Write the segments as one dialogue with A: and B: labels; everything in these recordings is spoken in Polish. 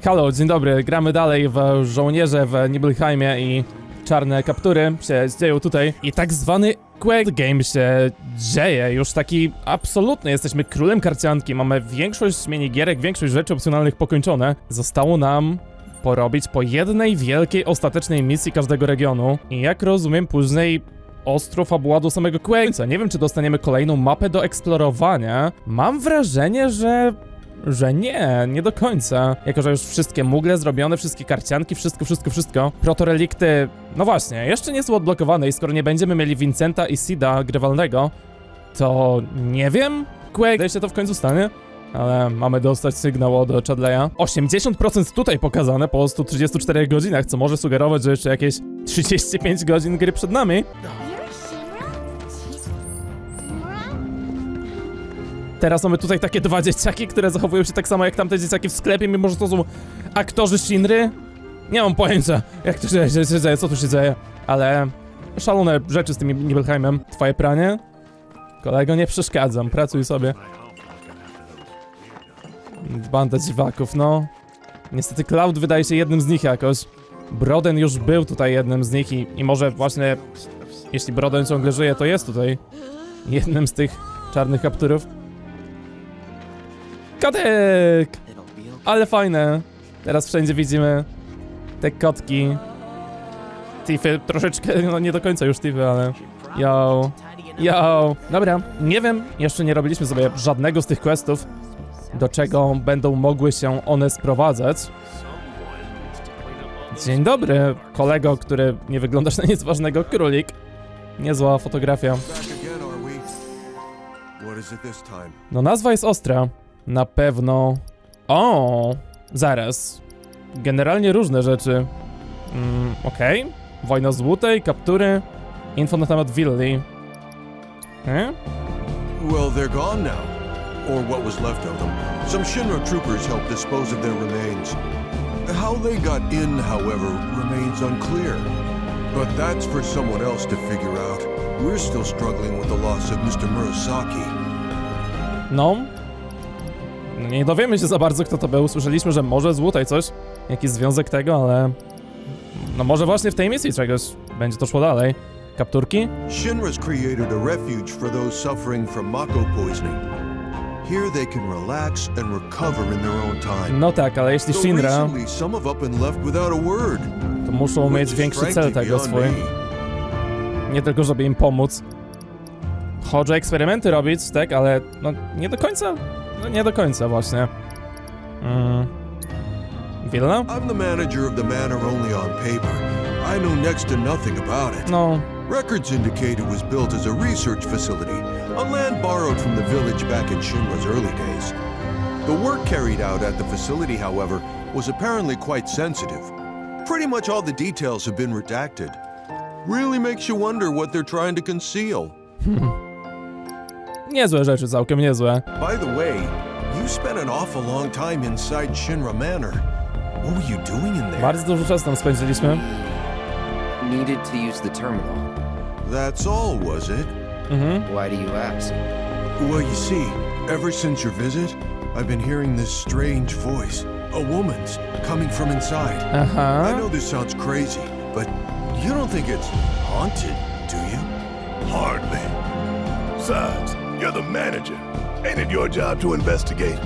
A: Halo, dzień dobry, gramy dalej w żołnierze w Nibelheimie i czarne kaptury się dzieją tutaj. I tak zwany game się dzieje, już taki absolutny, jesteśmy królem karcianki, mamy większość minigierek, większość rzeczy opcjonalnych pokończone. Zostało nam porobić po jednej wielkiej, ostatecznej misji każdego regionu. I jak rozumiem, później ostro fabuła do samego końca. Nie wiem, czy dostaniemy kolejną mapę do eksplorowania. Mam wrażenie, że nie do końca. Jako, że już wszystkie mugle zrobione, wszystkie karcianki, wszystko. Protorelikty, no właśnie, jeszcze nie są odblokowane i skoro nie będziemy mieli Vincenta i Cida grywalnego, to nie wiem, gdzie się to w końcu stanie. Ale mamy dostać sygnał od Chadleya. 80% tutaj pokazane po 134 godzinach, co może sugerować, że jeszcze jakieś 35 godzin gry przed nami. Teraz mamy tutaj takie dwa dzieciaki, które zachowują się tak samo jak tamte dzieciaki w sklepie, mimo że to są aktorzy Shinry. Nie mam pojęcia, jak to się dzieje, co tu się dzieje. Ale szalone rzeczy z tym Nibelheimem. Twoje pranie? Kolego, nie przeszkadzam, pracuj sobie. Banda dziwaków, no. Niestety Cloud wydaje się jednym z nich jakoś. Broden już był tutaj jednym z nich i może właśnie, jeśli Broden ciągle żyje, to jest tutaj jednym z tych czarnych kapturów. Kotek! Ale fajne. Teraz wszędzie widzimy te kotki. Tiffy troszeczkę, no nie do końca już Tiffy, ale... Yo. Dobra, nie wiem, jeszcze nie robiliśmy sobie żadnego z tych questów, do czego będą mogły się one sprowadzać. Dzień dobry, kolego, który nie wyglądasz na nic ważnego, królik. Niezła fotografia. No nazwa jest ostra. Na pewno... O, zaraz. Generalnie różne rzeczy. Okej. Wojna z Łutej, kaptury, info na temat willi.
B: Well, they're gone now. Or what was left of them. Some Shinra troopers helped dispose of their remains. How they got in, however, remains unclear. But that's for someone else to figure out. We're still struggling with the loss of Mr. Murasaki.
A: No. Nie dowiemy się za bardzo, kto to był. Słyszeliśmy, że może z Łutej coś. Jakiś związek tego, ale... No może właśnie w tej misji czegoś będzie to szło dalej. Kapturki?
B: Shinra's created a refuge for those suffering from mako poisoning. Here they can relax and recover in their own time.
A: No tak, ale jeśli Shinra, to muszą mieć większy cel tego swój. Nie tylko, żeby im pomóc. Chodzi eksperymenty robić, tak, ale no nie do końca. No nie do końca właśnie. Wilna?
B: I'm the manager of the manor only on paper. I know next to nothing about it.
A: No.
B: Records indicate it was built as a research facility on land borrowed from the village back in Shinra's early days. The work carried out at the facility, however, was apparently quite sensitive. Pretty much all the details have been redacted. Really makes you wonder what they're trying to conceal.
A: Niezłe rzeczy, całkiem niezłe.
B: By the way, you spent an awful long time inside Shinra Manor. What were you doing in there?
A: Bardzo dużo czasu tam spędziliśmy.
C: Needed to use the terminal.
B: That's all, was it?
C: Why do you ask?
B: Well, you see, ever since your visit, I've been hearing this strange voice. A woman's, coming from inside. I know this sounds crazy, but you don't think it's haunted, do you?
D: Hardly. Besides, you're the manager. Ain't it your job to investigate?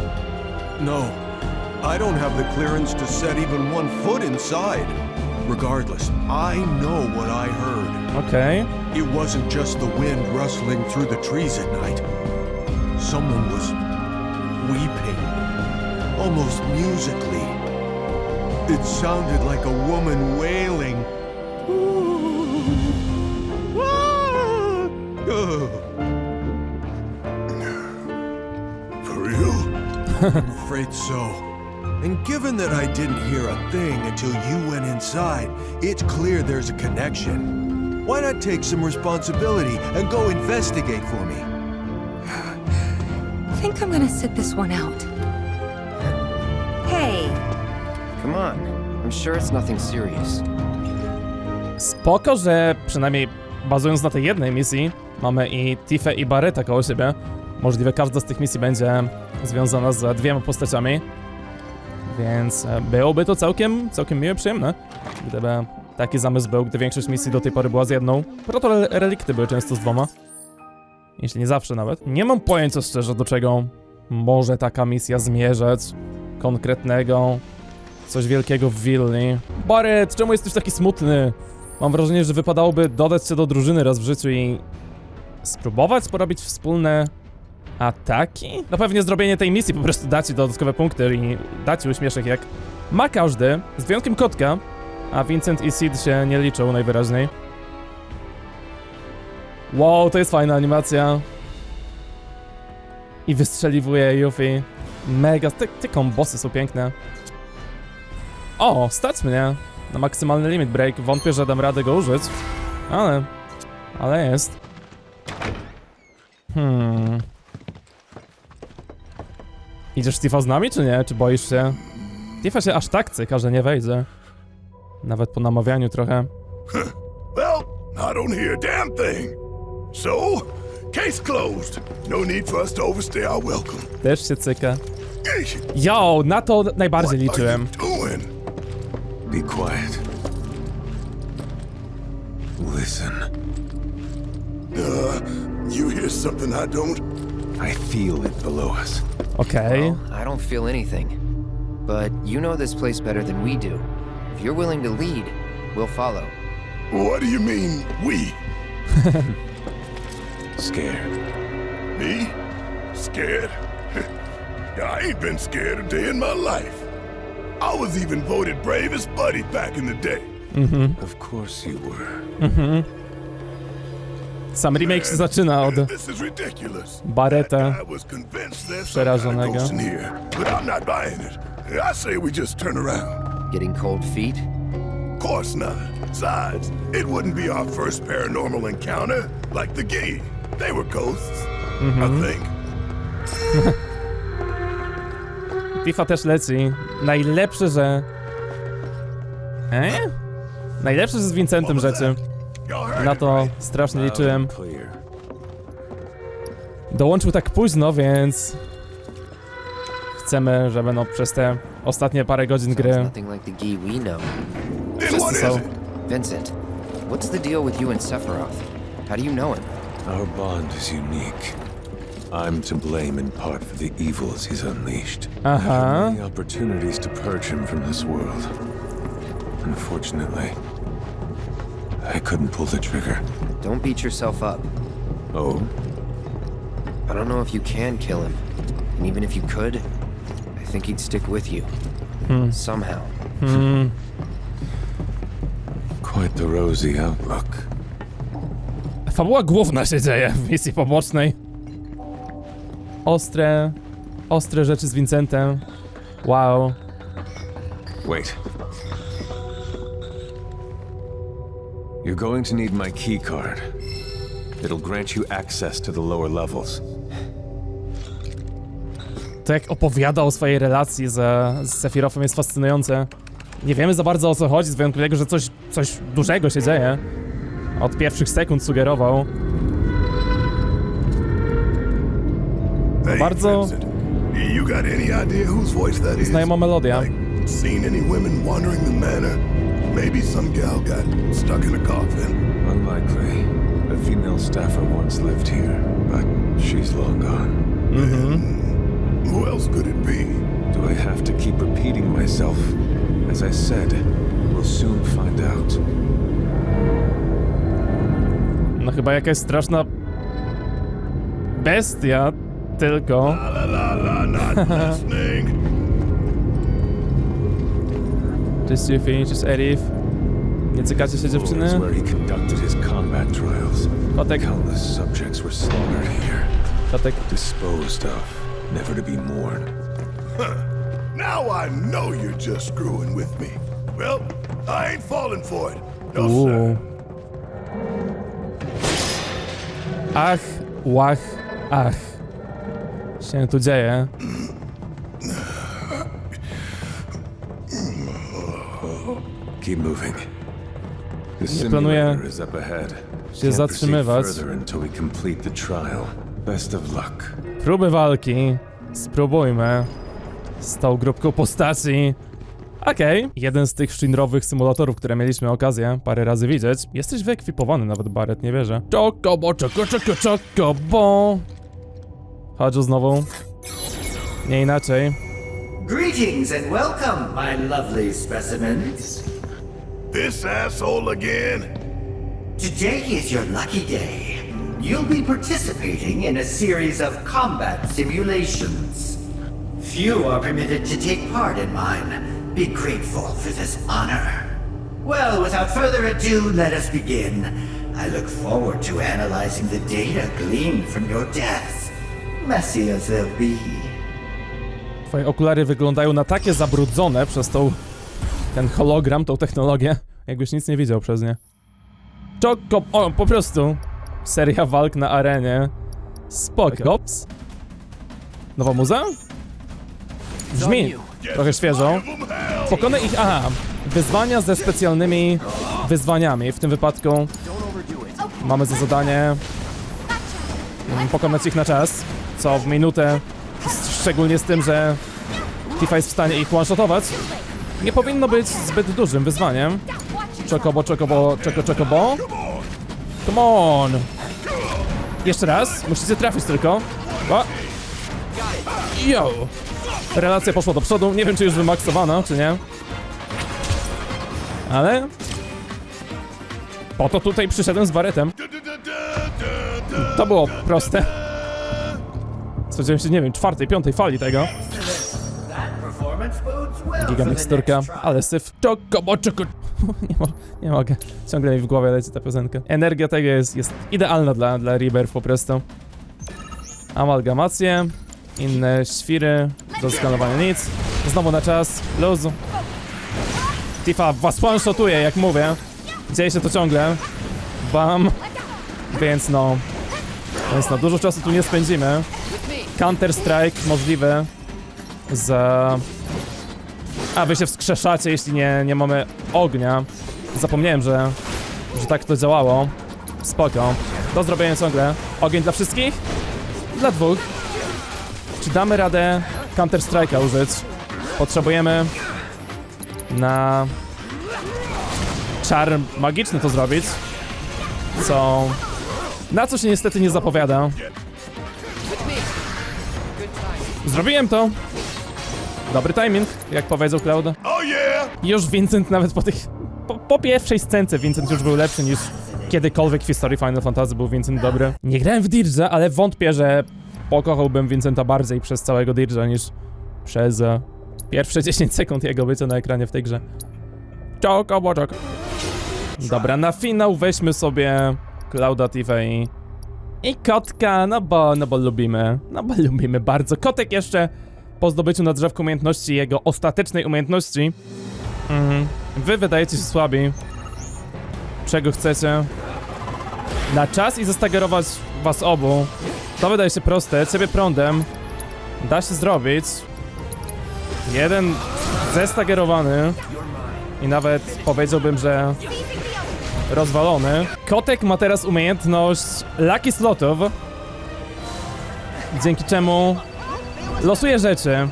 B: No, I don't have the clearance to set even 1 foot inside. Regardless, I know what I heard.
A: Okay.
B: It wasn't just the wind rustling through the trees at night. Someone was weeping, almost musically. It sounded like a woman wailing.
D: For real?
B: I'm afraid so. And given that I didn't hear a thing until you went inside, it's clear there's a connection. Why not take some responsibility and go investigate for me?
E: I think I'm gonna sit this one out. Hey!
C: Come on. I'm sure it's nothing serious.
A: Spoko, że przynajmniej bazując na tej jednej misji mamy i Tiffę i Barretta koło siebie. Możliwe każda z tych misji będzie związana z dwiema postaciami. Więc byłoby to całkiem miłe i przyjemne, gdyby taki zamysł był, gdy większość misji do tej pory była z jedną. Proto-relikty były często z dwoma. Jeśli nie zawsze nawet. Nie mam pojęcia szczerze, do czego może taka misja zmierzać. Konkretnego. Coś wielkiego w willi. Barret, czemu jesteś taki smutny? Mam wrażenie, że wypadałoby dodać się do drużyny raz w życiu i spróbować porobić wspólne ataki? No pewnie zrobienie tej misji po prostu da ci dodatkowe punkty i da ci uśmieszek jak ma każdy, z wyjątkiem kotka, a Vincent i Sid się nie liczą najwyraźniej. Wow, to jest fajna animacja. I wystrzeliwuje Yuffie. Mega, te kombosy są piękne. O, stać mnie na maksymalny limit break. Wątpię, że dam radę go użyć. Ale jest. Idziesz Tifa z nami, czy nie? Czy boisz się? Tifa się aż tak cyka, że nie wejdzie. Nawet po namawianiu trochę.
D: Well, I don't hear a damn thing. So, case closed. No need for us to overstay our welcome.
A: Też się cyka. Yo, na to najbardziej liczyłem.
D: Be quiet. Listen. You hear something I don't? I feel it below us.
A: Okej.
C: Well, I don't feel anything. But you know this place better than we do. If you're willing to lead, we'll follow.
D: What do you mean, we? Scared. Me? Scared? I ain't been scared a day in my life. I was even voted bravest buddy back in the day. Of course you were.
A: Sam remake się zaczyna od
D: This is ridiculous.
A: Barreta
D: I was convinced there's some kind of
A: przerażonego.
D: ghost in here, but I'm not buying it. I say we just turn around.
C: Getting cold feet?
D: Of course not. Besides, it wouldn't be our first paranormal encounter, like the Qide. They were ghosts, I think.
A: Tifa też leci. Najlepsze, że... Najlepsze, że z Vincentem rzeczy.
D: Y'all heard
A: Na
D: it,
A: to
D: right?
A: strasznie liczyłem. Dołączył tak późno, więc... Chcemy, żeby no przez te ostatnie parę godzin gry...
C: Nothing like the Qide we know.
D: Then what is
A: so-
D: it?
C: Vincent, what's the deal with you and Sephiroth? How do you know him?
F: Our bond is unique. I'm to blame in part for the evils he's unleashed. I had many opportunities to purge him from this world. Unfortunately, I couldn't pull the trigger.
C: Don't beat yourself up.
F: Oh?
C: I don't know if you can kill him. And even if you could, I think he'd stick with you. Somehow.
F: Quite the rosy outlook.
A: Fabuła główna się dzieje w misji pobocznej. Ostre rzeczy z Vincentem. Wow.
F: Wait. You're going to need my key card. It'll grant you access to the lower levels.
A: To jak opowiada o swojej relacji z Sephirothem jest fascynujące. Nie wiemy za bardzo o co chodzi, z wyjątkiem tego, że coś dużego się dzieje. Od pierwszych sekund sugerował.
D: Hey,
A: Bardzo
D: Vincent, you got any idea whose voice that is?
A: znajoma melodia.
D: Like, seen any women wandering the manor? Maybe some gal got stuck in a coffin.
F: Unlikely. A female staffer once lived here, but she's long gone.
D: Who else could it be?
F: Do I have to keep repeating myself? As I said, we'll soon find out.
A: No chyba jakaś straszna bestia, tylko...
D: Not listening.
A: Cześć Yuffie, cześć Erif. Nie cykacie się dziewczyny?
F: Floor is where he conducted his combat trials.
A: Kotek,
F: Countless subjects were slaughtered here,
A: kotek.
F: disposed of, never to be mourned.
D: Now I know you're just screwing with me. Well, I ain't falling for it. No,
A: Uuu.
D: sir.
A: Ach, łach, ach. Się tu dzieje.
F: Keep moving. The
A: Nie planuję
F: simulator is up ahead.
A: się
F: Can't proceed
A: zatrzymywać.
F: further until we complete the trial. Best of luck.
A: Próby walki. Spróbujmy z tą grupką postaci. Okej. Jeden z tych szynrowych symulatorów, które mieliśmy okazję parę razy widzieć. Jesteś wyekwipowany nawet, Barret, nie wierzę. Chocobo, chocobo. Chodź znowu. Nie inaczej.
G: Greetings and welcome, my lovely specimens.
D: This asshole again?
G: Today is your lucky day. You'll be participating in a series of combat simulations. Few are permitted to take part in mine. Be grateful for this honor. Well, without further ado, let us begin. I look forward to analyzing the data gleaned from your deaths, messy as they'll be.
A: Twoje okulary wyglądają na takie zabrudzone przez ten hologram, tą technologię, jakbyś nic nie widział przez nie. O, po prostu. Seria walk na arenie. Spoko. Ops. Nowa muza? Brzmi trochę świeżo. Pokonaj ich... Aha. Wyzwania ze specjalnymi wyzwaniami. W tym wypadku mamy za zadanie pokonać ich na czas, co w minutę, szczególnie z tym, że Tifa jest w stanie ich one-shotować, nie powinno być zbyt dużym wyzwaniem. Chocobo. Come on! Jeszcze raz, musicie trafić tylko. O. Yo! Relacja poszła do przodu, nie wiem czy już wymaksowana, czy nie. Ale... po to tutaj przyszedłem z Barretem. To było proste. Spodziewałem się, nie wiem, 4., 5. fali tego. Giga miksturka, ale syf. Chocobo. Nie mogę. Ciągle mi w głowie leci ta piosenka. Energia tego jest idealna dla Rebirth po prostu. Amalgamacje. Inne świry. Do skanowania nic. Znowu na czas. Luz. Tifa was one-shotuje, jak mówię. Dzieje się to ciągle. Bam. Więc no, dużo czasu tu nie spędzimy. Counter-strike możliwy z... A, wy się wskrzeszacie, jeśli nie mamy ognia. Zapomniałem, że tak to działało. Spoko. Do zrobienia ciągle. Ogień dla wszystkich? Dla 2. Czy damy radę Counter-Strike'a użyć? Potrzebujemy na czar magiczny to zrobić. Na co się niestety nie zapowiada. Zrobiłem to. Dobry timing, jak powiedział Cloud. Już Vincent nawet po pierwszej scence Vincent już był lepszy niż kiedykolwiek w historii Final Fantasy był Vincent dobry. Nie grałem w Dirge'a, ale wątpię, że pokochałbym Vincenta bardziej przez całego Dirge'a niż przez pierwsze 10 sekund jego bycia na ekranie w tej grze. Chocobo. Dobra, na finał weźmy sobie Clouda, Tifa i kotka, no bo lubimy. No bo lubimy bardzo. Kotek jeszcze po zdobyciu na drzewku umiejętności, jego ostatecznej umiejętności. Wy wydajecie się słabi. Czego chcecie? Na czas i zestagerować was obu. To wydaje się proste. Ciebie prądem da się zrobić. Jeden zestagerowany i nawet powiedziałbym, że rozwalony. Kotek ma teraz umiejętność Lucky Slotów, dzięki czemu losuje rzeczy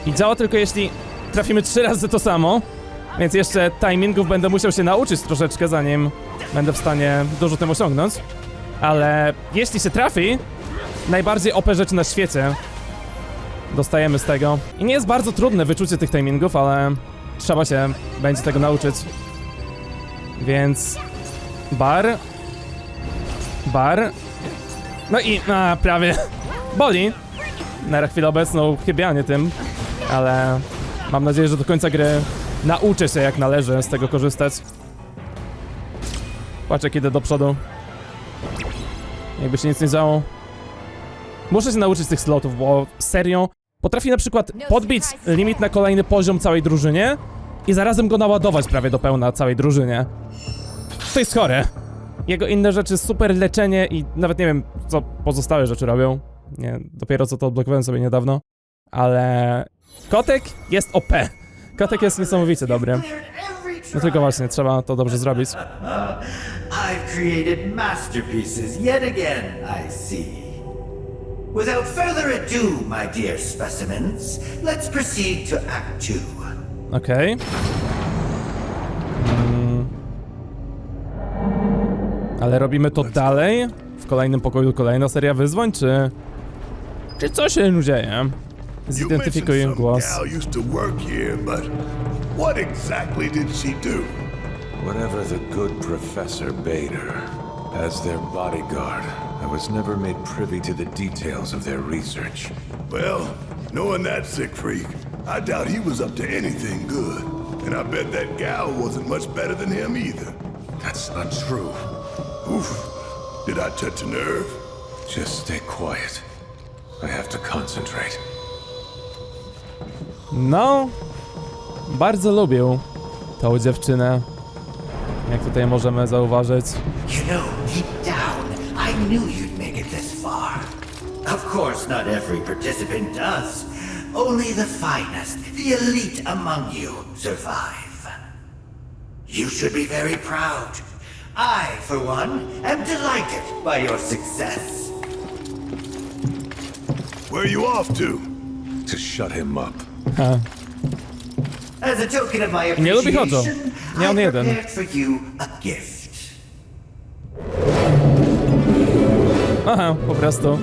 A: i działa tylko jeśli trafimy 3 razy to samo, więc jeszcze timingów będę musiał się nauczyć troszeczkę, zanim będę w stanie dużo tym osiągnąć, ale jeśli się trafi, najbardziej OP rzeczy na świecie dostajemy z tego i nie jest bardzo trudne wyczucie tych timingów, ale trzeba się będzie tego nauczyć. Więc... Bar. No i... prawie. Boli. Na chwilę obecną chybianie tym. Ale... mam nadzieję, że do końca gry nauczę się jak należy z tego korzystać. Patrz jak idę do przodu. Jakby się nic nie działo. Muszę się nauczyć tych slotów, bo serio... potrafi na przykład podbić limit na kolejny poziom całej drużynie i zarazem go naładować prawie do pełna całej drużynie. To jest chore. Jego inne rzeczy, super leczenie i nawet nie wiem, co pozostałe rzeczy robią. Nie, dopiero co to odblokowałem sobie niedawno. Ale... kotek jest OP. Kotek jest niesamowicie dobry. No tylko właśnie, trzeba to dobrze zrobić.
G: I've created masterpieces yet again, I see. Without further ado, my dear specimens, let's proceed to Act 2.
A: Okej. Ale robimy to dalej? W kolejnym pokoju kolejna seria wyzwań, czy co się dzieje? Zidentyfikuję głos.
D: Gal used to work here, but what exactly did she do?
F: Whatever the good professor bade her. As their bodyguard, I was never made privy to the details of their research.
D: Well, knowing that sick freak, I doubt he was up to anything good. And I bet that gal wasn't much better than him either.
F: That's not true.
D: Oof, did I touch a nerve?
F: Just stay quiet. I have to concentrate.
A: No, bardzo lubił tą dziewczynę. Jak tutaj możemy zauważyć.
G: You know, deep down, I knew you'd make it this far. Of course, not every participant does. Only the finest, the elite among you, survive. You should be very proud. I, for one, am delighted by your success.
D: Where are you off to?
F: To shut him up.
A: Ha.
G: As a token of my
A: Nie lubi chodzą.
G: appreciation,
A: Nie on
G: I
A: jeden.
G: prepared for you a gift.
A: Aha, po prostu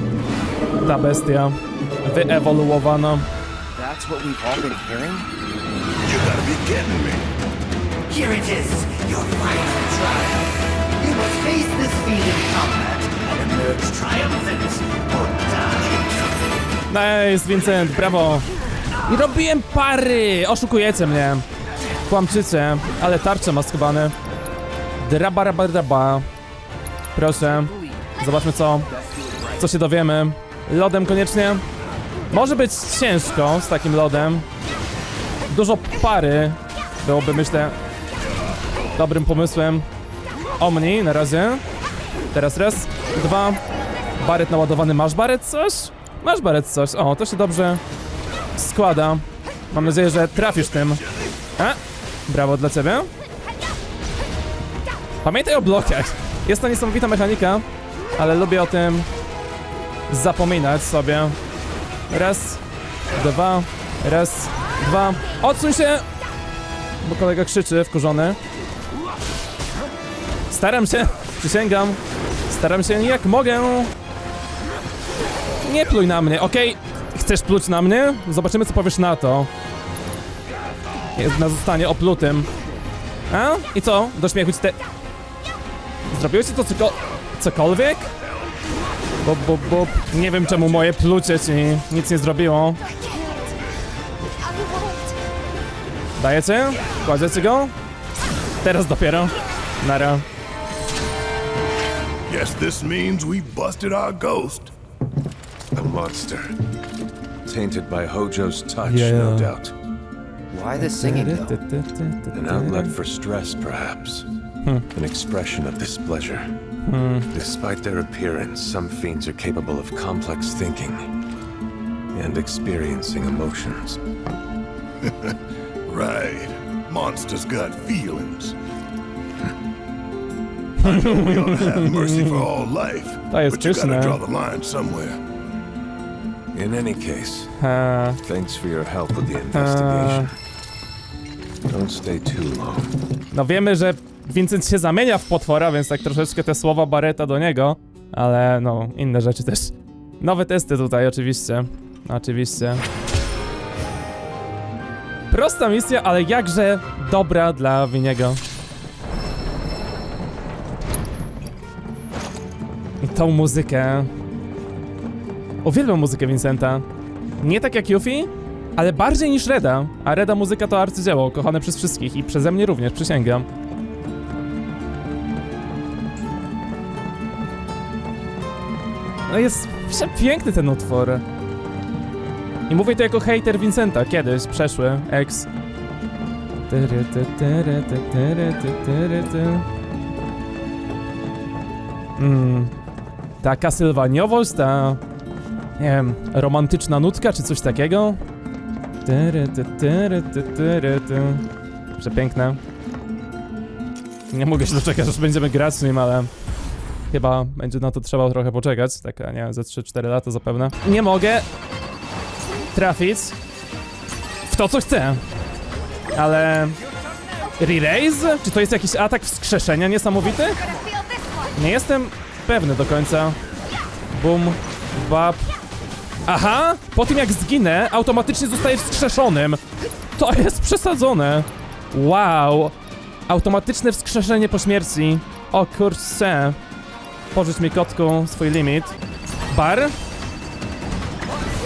A: ta bestia wyewoluowana.
C: That's what we've all been hearing?
D: You gotta be kidding me.
G: Here it is, your final trial. You must face this fiend in combat and emerge triumphant or die.
A: Nice, Vincent, brawo. I robiłem pary! Oszukujecie mnie. Kłamczycie, ale tarcze ma skubane. Draba. Proszę. Zobaczmy co się dowiemy. Lodem koniecznie. Może być ciężko z takim lodem. Dużo pary byłoby, myślę, dobrym pomysłem. Omni na razie. Teraz raz, dwa. Baret naładowany. Masz baret coś? Masz baret coś. O, to się dobrze składa. Mam nadzieję, że trafisz tym. Brawo dla ciebie. Pamiętaj o blokach. Jest to niesamowita mechanika, ale lubię o tym zapominać sobie. Raz, dwa, raz, dwa. Odsuń się! Bo kolega krzyczy, wkurzony. Staram się, przysięgam. Staram się jak mogę. Nie pluj na mnie, okej? Chcesz pluć na mnie? Zobaczymy, co powiesz na to. Zostanie oplutym. A? I co? Do śmiechu ci te... Zrobiłeś to cokolwiek? Bo nie wiem, czemu moje plucie ci nic nie zrobiło. Dajecie? Kładziecie go? Teraz dopiero. Nara.
D: Guess this means we busted our ghost.
F: A monster. Tainted by Hojo's touch,
A: Yeah.
F: no doubt.
C: Why the singing though?
F: An outlet for stress, perhaps. An expression of displeasure. Despite their appearance, some fiends are capable of complex thinking and experiencing emotions.
D: Right. Monsters got feelings. I know we ought to have mercy for all life,
A: To jest
D: but you gotta
A: pyszne.
D: draw the line somewhere.
F: In any case,
A: Ha.
F: thanks for your help with the investigation. Don't stay too long.
A: No wiemy, że Vincent się zamienia w potwora, więc tak troszeczkę te słowa Barretta do niego. Ale no, inne rzeczy też. Nowe testy tutaj, oczywiście. Oczywiście. Prosta misja, ale jakże dobra dla Viniego. I tą muzykę. Uwielbiam muzykę Vincenta. Nie tak jak Yuffie, ale bardziej niż Reda. A Reda muzyka to arcydzieło, kochane przez wszystkich i przeze mnie również, przysięgam. No jest piękny ten utwór. I mówię to jako hejter Vincenta, kiedyś, przeszły, ex. Ta kasylwaniowość, ta... nie wiem, romantyczna nutka, czy coś takiego. Przepiękne. Nie mogę się doczekać, aż będziemy grać z nim, ale... Chyba będzie na to trzeba trochę poczekać, tak, nie wiem, ze 3-4 lata zapewne. Nie mogę trafić w to, co chcę. Ale... Re-raise? Czy to jest jakiś atak wskrzeszenia niesamowity? Nie jestem pewny do końca. Bum, bap. Aha! Po tym jak zginę, automatycznie zostaję wskrzeszonym. To jest przesadzone. Wow. Automatyczne wskrzeszenie po śmierci. O kurczę. Pożycz mi, kotku, swój limit. Bar.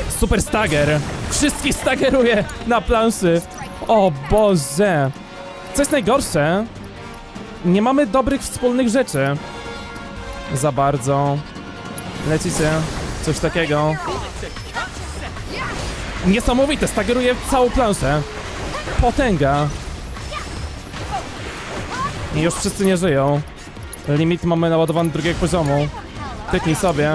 A: Super stagger. Wszystkich staggeruję na planszy. O Boże. Co jest najgorsze? Nie mamy dobrych wspólnych rzeczy. Za bardzo. Lecicie. Coś takiego. Niesamowite, staggeruję całą planszę. Potęga. I już wszyscy nie żyją. Limit mamy naładowany drugiego poziomu. Kliknij sobie.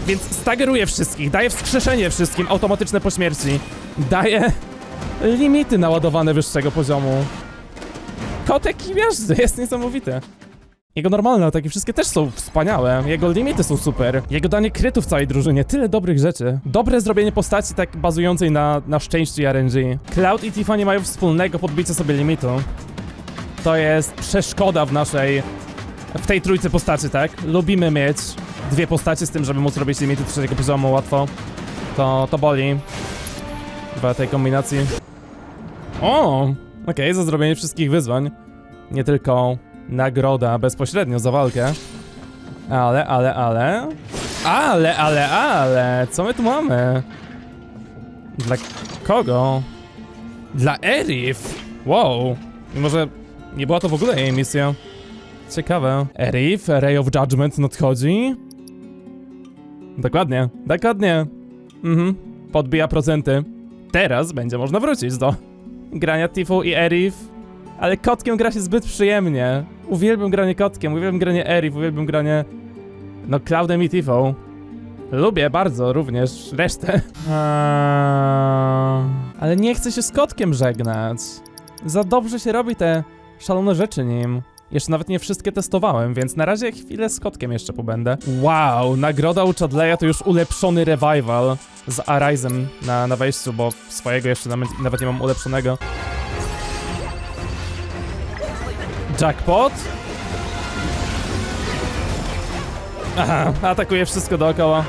A: Więc staggeruję wszystkich, daję wskrzeszenie wszystkim, automatyczne po śmierci. Daję limity naładowane wyższego poziomu. Kotek i miażdży, jest niesamowite. Jego normalne ataki wszystkie też są wspaniałe. Jego limity są super. Jego danie krytów całej drużynie. Tyle dobrych rzeczy. Dobre zrobienie postaci tak bazującej na szczęściu i RNG. Cloud i Tifa nie mają wspólnego podbicia sobie limitu. To jest przeszkoda w tej trójce postaci, tak? Lubimy mieć dwie postacie z tym, żeby móc robić limity trzeciego poziomu łatwo. To boli. W tej kombinacji. O! Okej, za zrobienie wszystkich wyzwań. Nie tylko nagroda bezpośrednio za walkę. Ale. Co my tu mamy? Dla kogo? Dla Erif. Wow. Mimo, że nie była to w ogóle jej misja. Ciekawe. Erif, Ray of Judgment nadchodzi. Dokładnie. Podbija procenty. Teraz będzie można wrócić do grania Tifu i Erif. Ale kotkiem gra się zbyt przyjemnie. Uwielbiam granie kotkiem, uwielbiam granie Erif, uwielbiam granie... No, Cloudem i Tifą. Lubię bardzo również resztę. Ale nie chcę się z kotkiem żegnać. Za dobrze się robi te szalone rzeczy nim. Jeszcze nawet nie wszystkie testowałem, więc na razie chwilę z kotkiem jeszcze pobędę. Wow, nagroda u Chadleya to już ulepszony revival z Arise'em na wejściu, bo swojego jeszcze nawet nie mam ulepszonego. Jackpot. Aha, atakuje wszystko dookoła.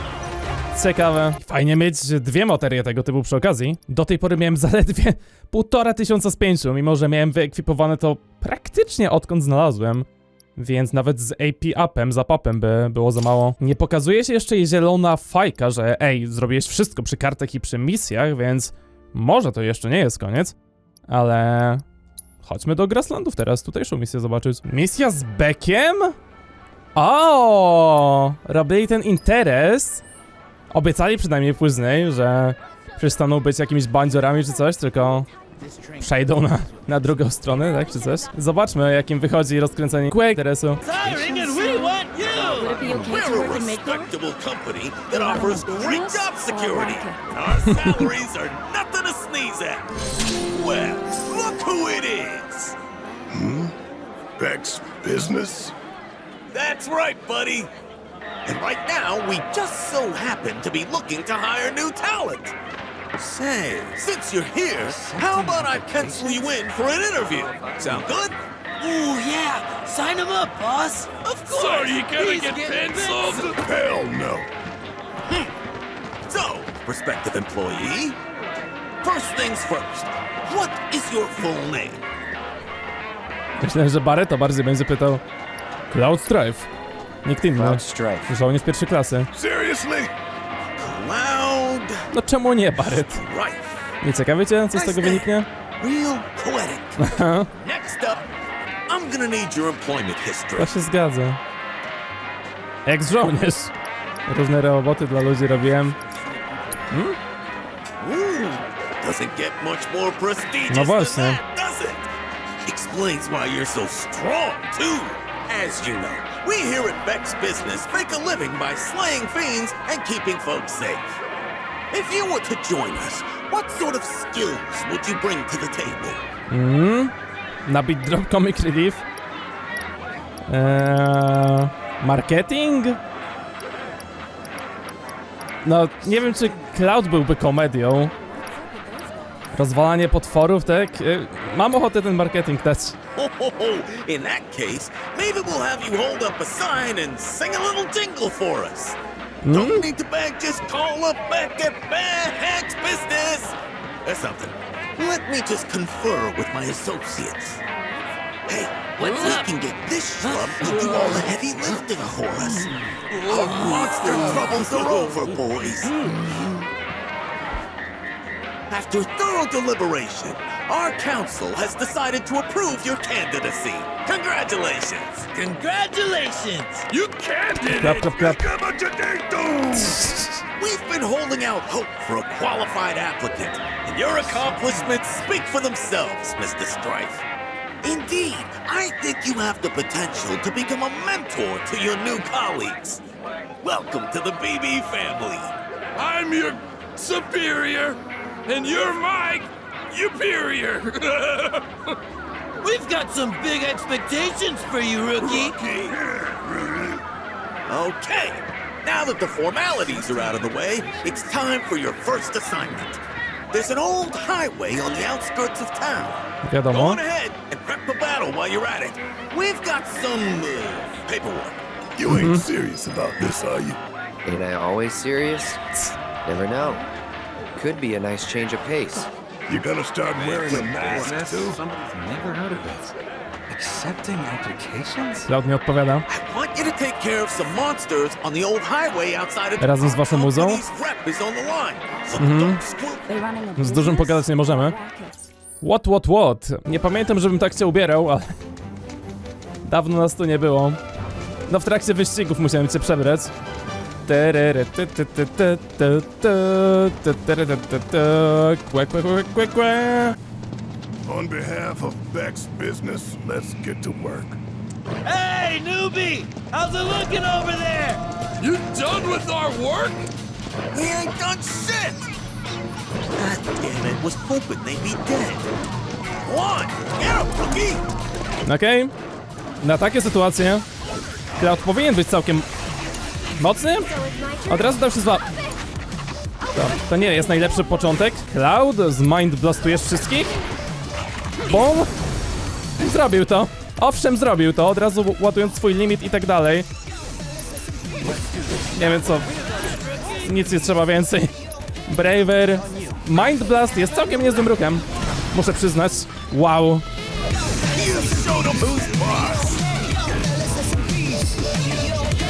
A: Ciekawe. Fajnie mieć dwie materie tego typu przy okazji. Do tej pory miałem zaledwie 1500 z 5, mimo że miałem wyekwipowane to praktycznie odkąd znalazłem. Więc nawet z AP upem, zapapem by było za mało. Nie pokazuje się jeszcze jej zielona fajka, że ej, zrobiłeś wszystko przy kartach i przy misjach, więc może to jeszcze nie jest koniec. Ale... chodźmy do Grasslandów teraz, tutejszą misję zobaczyć. Misja z Beckiem? O, robili ten interes. Obiecali przynajmniej później, że przestaną być jakimiś bandziorami czy coś, tylko przejdą na drugą stronę, tak, czy coś. Zobaczmy, jakim wychodzi rozkręcenie interesu.
H: We're a respectable company that offers great job security. Our salaries are nothing to sneeze at. Well, look who it is.
D: Beck's business?
H: That's right, buddy. And right now, we just so happen to be looking to hire new talent. Say, since you're here, how about I pencil you in for an interview? Sound good?
I: Ooh, yeah. Sign him up, boss.
H: Of course.
D: So you gotta get penciled? Hell no.
H: So, prospective employee, first things first, what is your full name?
A: Myślałem, że Barrett bardziej będzie pytał Cloud Strife. Nikt inny.
C: Cloud Strife.
A: Żołnierz pierwszej klasy.
D: Seriously?
H: Cloud
A: No czemu nie, Barrett?
H: Strife.
A: Nie ciekawie cię, co z tego wyniknie?
H: Real poetic. Next up, I'm gonna need your employment history.
A: To się zgadza. Ex-żołnierz. Różne roboty dla ludzi robiłem.
H: Doesn't get much more prestigious
A: No właśnie.
H: than that, does it? Explains why you're so strong, too. As you know, we here at Beck's Business make a living by slaying fiends and keeping folks safe. If you were to join us, what sort of skills would you bring to the table?
A: Na beat drop comic relief. Marketing? No, nie wiem, czy Cloud byłby komedią. Rozwalanie potworów, tak? Mam ochotę ten marketing dać.
H: In that case, maybe we'll have you hold up a sign and sing a little jingle for us. Don't need to beg, just call up back at Bag's business. Or something. Let me just confer with my associates. Hey, we can get this schlub to do all the heavy lifting for us. Our monster troubles are over, boys. After thorough deliberation, our council has decided to approve your candidacy. Congratulations!
I: Congratulations!
D: You candidate!
A: Clap, clap, clap.
H: We've been holding out hope for a qualified applicant, and your accomplishments speak for themselves, Mr. Strife. Indeed, I think you have the potential to become a mentor to your new colleagues. Welcome to the BB family.
D: I'm your superior, and you're my superior.
I: We've got some big expectations for you, rookie.
H: Okay, now that the formalities are out of the way, it's time for your first assignment. There's an old highway on the outskirts of town. Go
A: Wiadomo.
H: on ahead and prep the battle while you're at it. We've got some paperwork.
D: You ain't serious about this, are you?
C: Ain't I always serious? Never know. Could be a nice change of pace.
D: You gonna start wearing a mask too?
J: Somebody's never heard of this. Accepting applications?
A: Cloud nie odpowiada.
H: I want you to take care of some monsters on the old highway outside of
A: Razem z waszą muzą?
H: Company's rep is on the line. So don't screw.
A: Z dużym pogadać nie możemy. What? Nie pamiętam, żebym tak się ubierał, ale... Dawno nas tu nie było. No w trakcie wyścigów musiałem się przebrać.
D: On behalf of Beck's business, let's get to work.
I: Hey, newbie! How's it looking over there?
D: You done with our work?
H: We ain't done shit! God damn it, was hoping they'd be dead. Come on, get up, rookie!
A: Okej. Na takie sytuacje Cloud powinien być całkiem mocny. Od razu dał się to nie jest najlepszy początek. Cloud, z mind blastujesz wszystkich. Bum! Zrobił to. Owszem, zrobił to, od razu ładując swój limit i tak dalej. Nie wiem co. Nic nie trzeba więcej. Braver. Mind Blast jest całkiem niezłym ruchem. Muszę przyznać. Wow.
H: You showed 'em who's boss.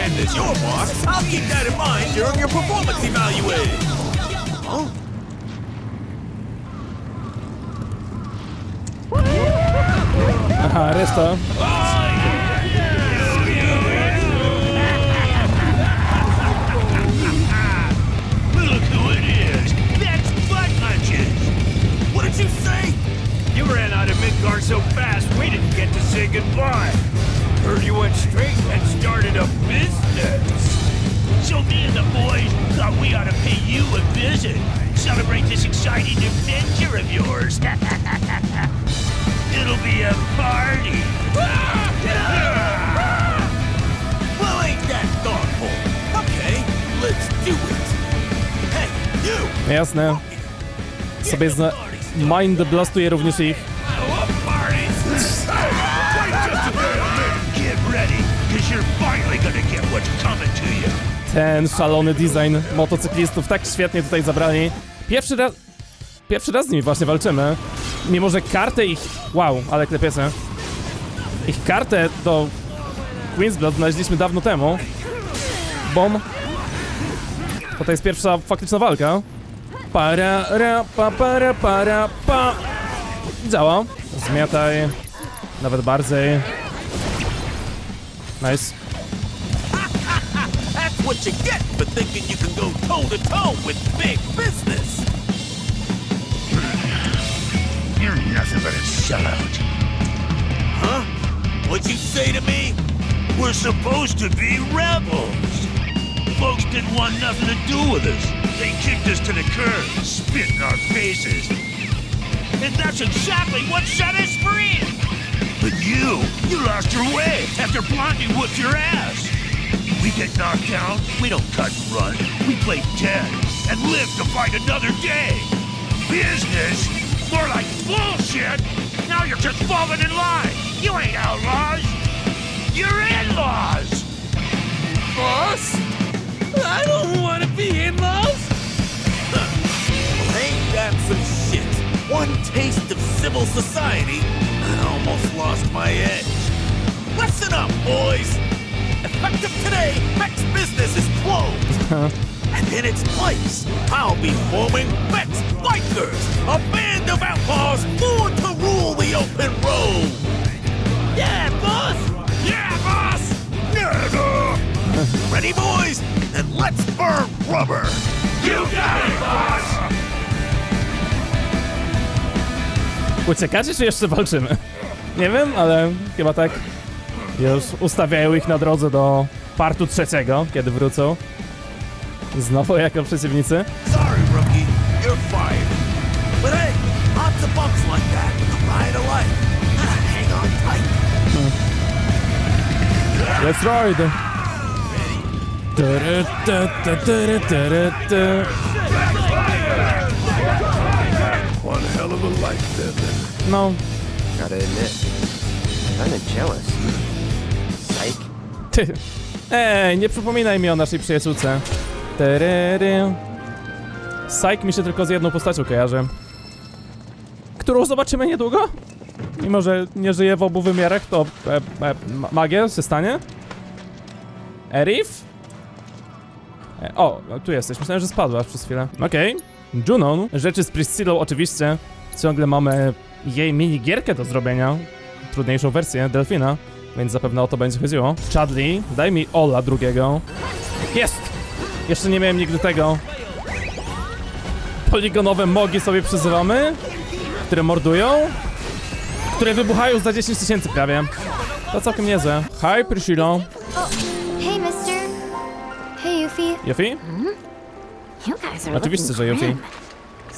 H: And as your boss, I'll keep that in mind during your performance evaluation. Oh?
A: Aha, reszta.
K: Look who it is. That's Butt Hunches.
H: What did you say?
K: You ran out of Midgard so fast we didn't get to say goodbye. Heard you went straight and started a business. So me and the boys thought we ought to pay you a visit. Celebrate this exciting adventure of yours. It'll be a party.
H: Well, ain't that thoughtful? Okay, let's do it. Hey, you!
A: Jasne. Sobie mind blastuje również ich.
K: Get ready, because you're finally gonna get what's coming to you.
A: Ten szalony design motocyklistów tak świetnie tutaj zabrali. Pierwszy raz z nimi właśnie walczymy. Mimo że kartę ich... Wow, ale klepiece. Ich kartę do Queensblood znaleźliśmy dawno temu. Bom. To jest pierwsza faktyczna walka. Pa. Działa. Zmiataj. Nawet bardziej. Nice.
H: That's what you get for thinking you can go toe-to-toe with big business.
K: You're nothing but a sellout.
H: Huh? What'd you say to me?
K: We're supposed to be rebels. Folks didn't want nothing to do with us. They kicked us to the curb, spit in our faces. And that's exactly what set us free. But you lost your way after Blondie whooped your ass. We get knocked down, we don't cut and run. We play dead and live to fight another day. Business? More like bullshit. Now you're just falling in line. You ain't outlaws. You're in-laws.
H: Boss? I don't want to be in-laws. Well, ain't that some shit? One taste of civil society, I almost lost my edge. Listen up, boys. Effective today, Vex Business is closed. And in its place, I'll be forming Vex Bikers, a band of outlaws born to rule the open road.
K: Yeah, boss!
H: Yeah, boss! Never! Ready, boys? Then let's burn rubber!
K: You got it, boss!
A: Uciekacie czy jeszcze walczymy? Nie wiem, ale chyba tak. Już ustawiają ich na drodze do partu 3, kiedy wrócą. Znowu jako przeciwnicy.
H: Sorry, rookie, you're fired. But hey, lots of bumps like that in the ride of life. Hang on tight.
A: Let's ride!
D: One hell of a life they're living.
A: No.
C: Gotta admit, kinda jealous. Psych.
A: Ty. Ej, nie przypominaj mi o naszej przyjaciółce. Psych mi się tylko z jedną postacią kojarzy. Którą zobaczymy niedługo? Mimo że nie żyje w obu wymiarach, to magia się stanie? Erif? O, tu jesteś. Myślałem, że spadłaś przez chwilę. Okej. Junon. Rzeczy z Priscillą oczywiście. Ciągle mamy jej minigierkę do zrobienia. Trudniejszą wersję Delfina, więc zapewne o to będzie chodziło. Chadley, daj mi Ola drugiego. Jest! Jeszcze nie miałem nigdy tego. Poligonowe mogi sobie przyzywamy, które mordują, które wybuchają za 10 000 prawie. To całkiem niezłe. Hi, Priscilla.
E: Oh, hey, mister. Hey, Yuffie.
A: Yuffie?
E: You guys are
A: Oczywiście, że Yuffie.
E: grim.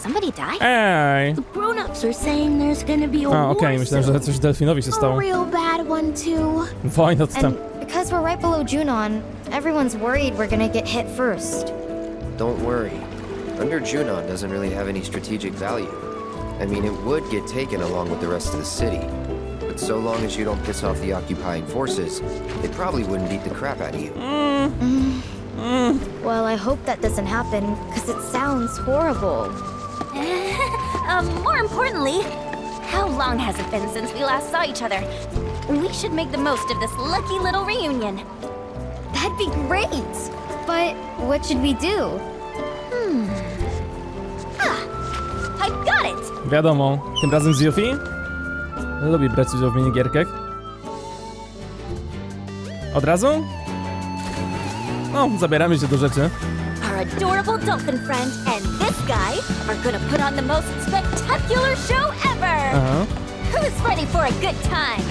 E: Somebody died?
A: Ej!
L: The grown-ups are saying there's gonna be a
A: A, okej,
L: war
A: myślałem, że coś Delfinowi się
L: soon.
A: stało.
L: A real bad one too.
A: Wojna to tam.
E: And because we're right below Junon, everyone's worried we're gonna get hit first.
C: Don't worry. Under Junon doesn't really have any strategic value. I mean, it would get taken along with the rest of the city. But so long as you don't piss off the occupying forces, they probably wouldn't beat the crap out of you.
E: Well, I hope that doesn't happen, because it sounds horrible.
L: More importantly, how long has it been since we last saw each other? We should make the most of this lucky little reunion.
E: That'd be great! But what should we do?
L: I got it!
A: Wiadomo, tym razem z Yuffie. Lubi brać udział w minigierkach. Od razu? No, zabieramy się do rzeczy.
L: Our adorable dolphin friend and this guy are gonna put on the most spectacular show ever! Who's ready for a good time?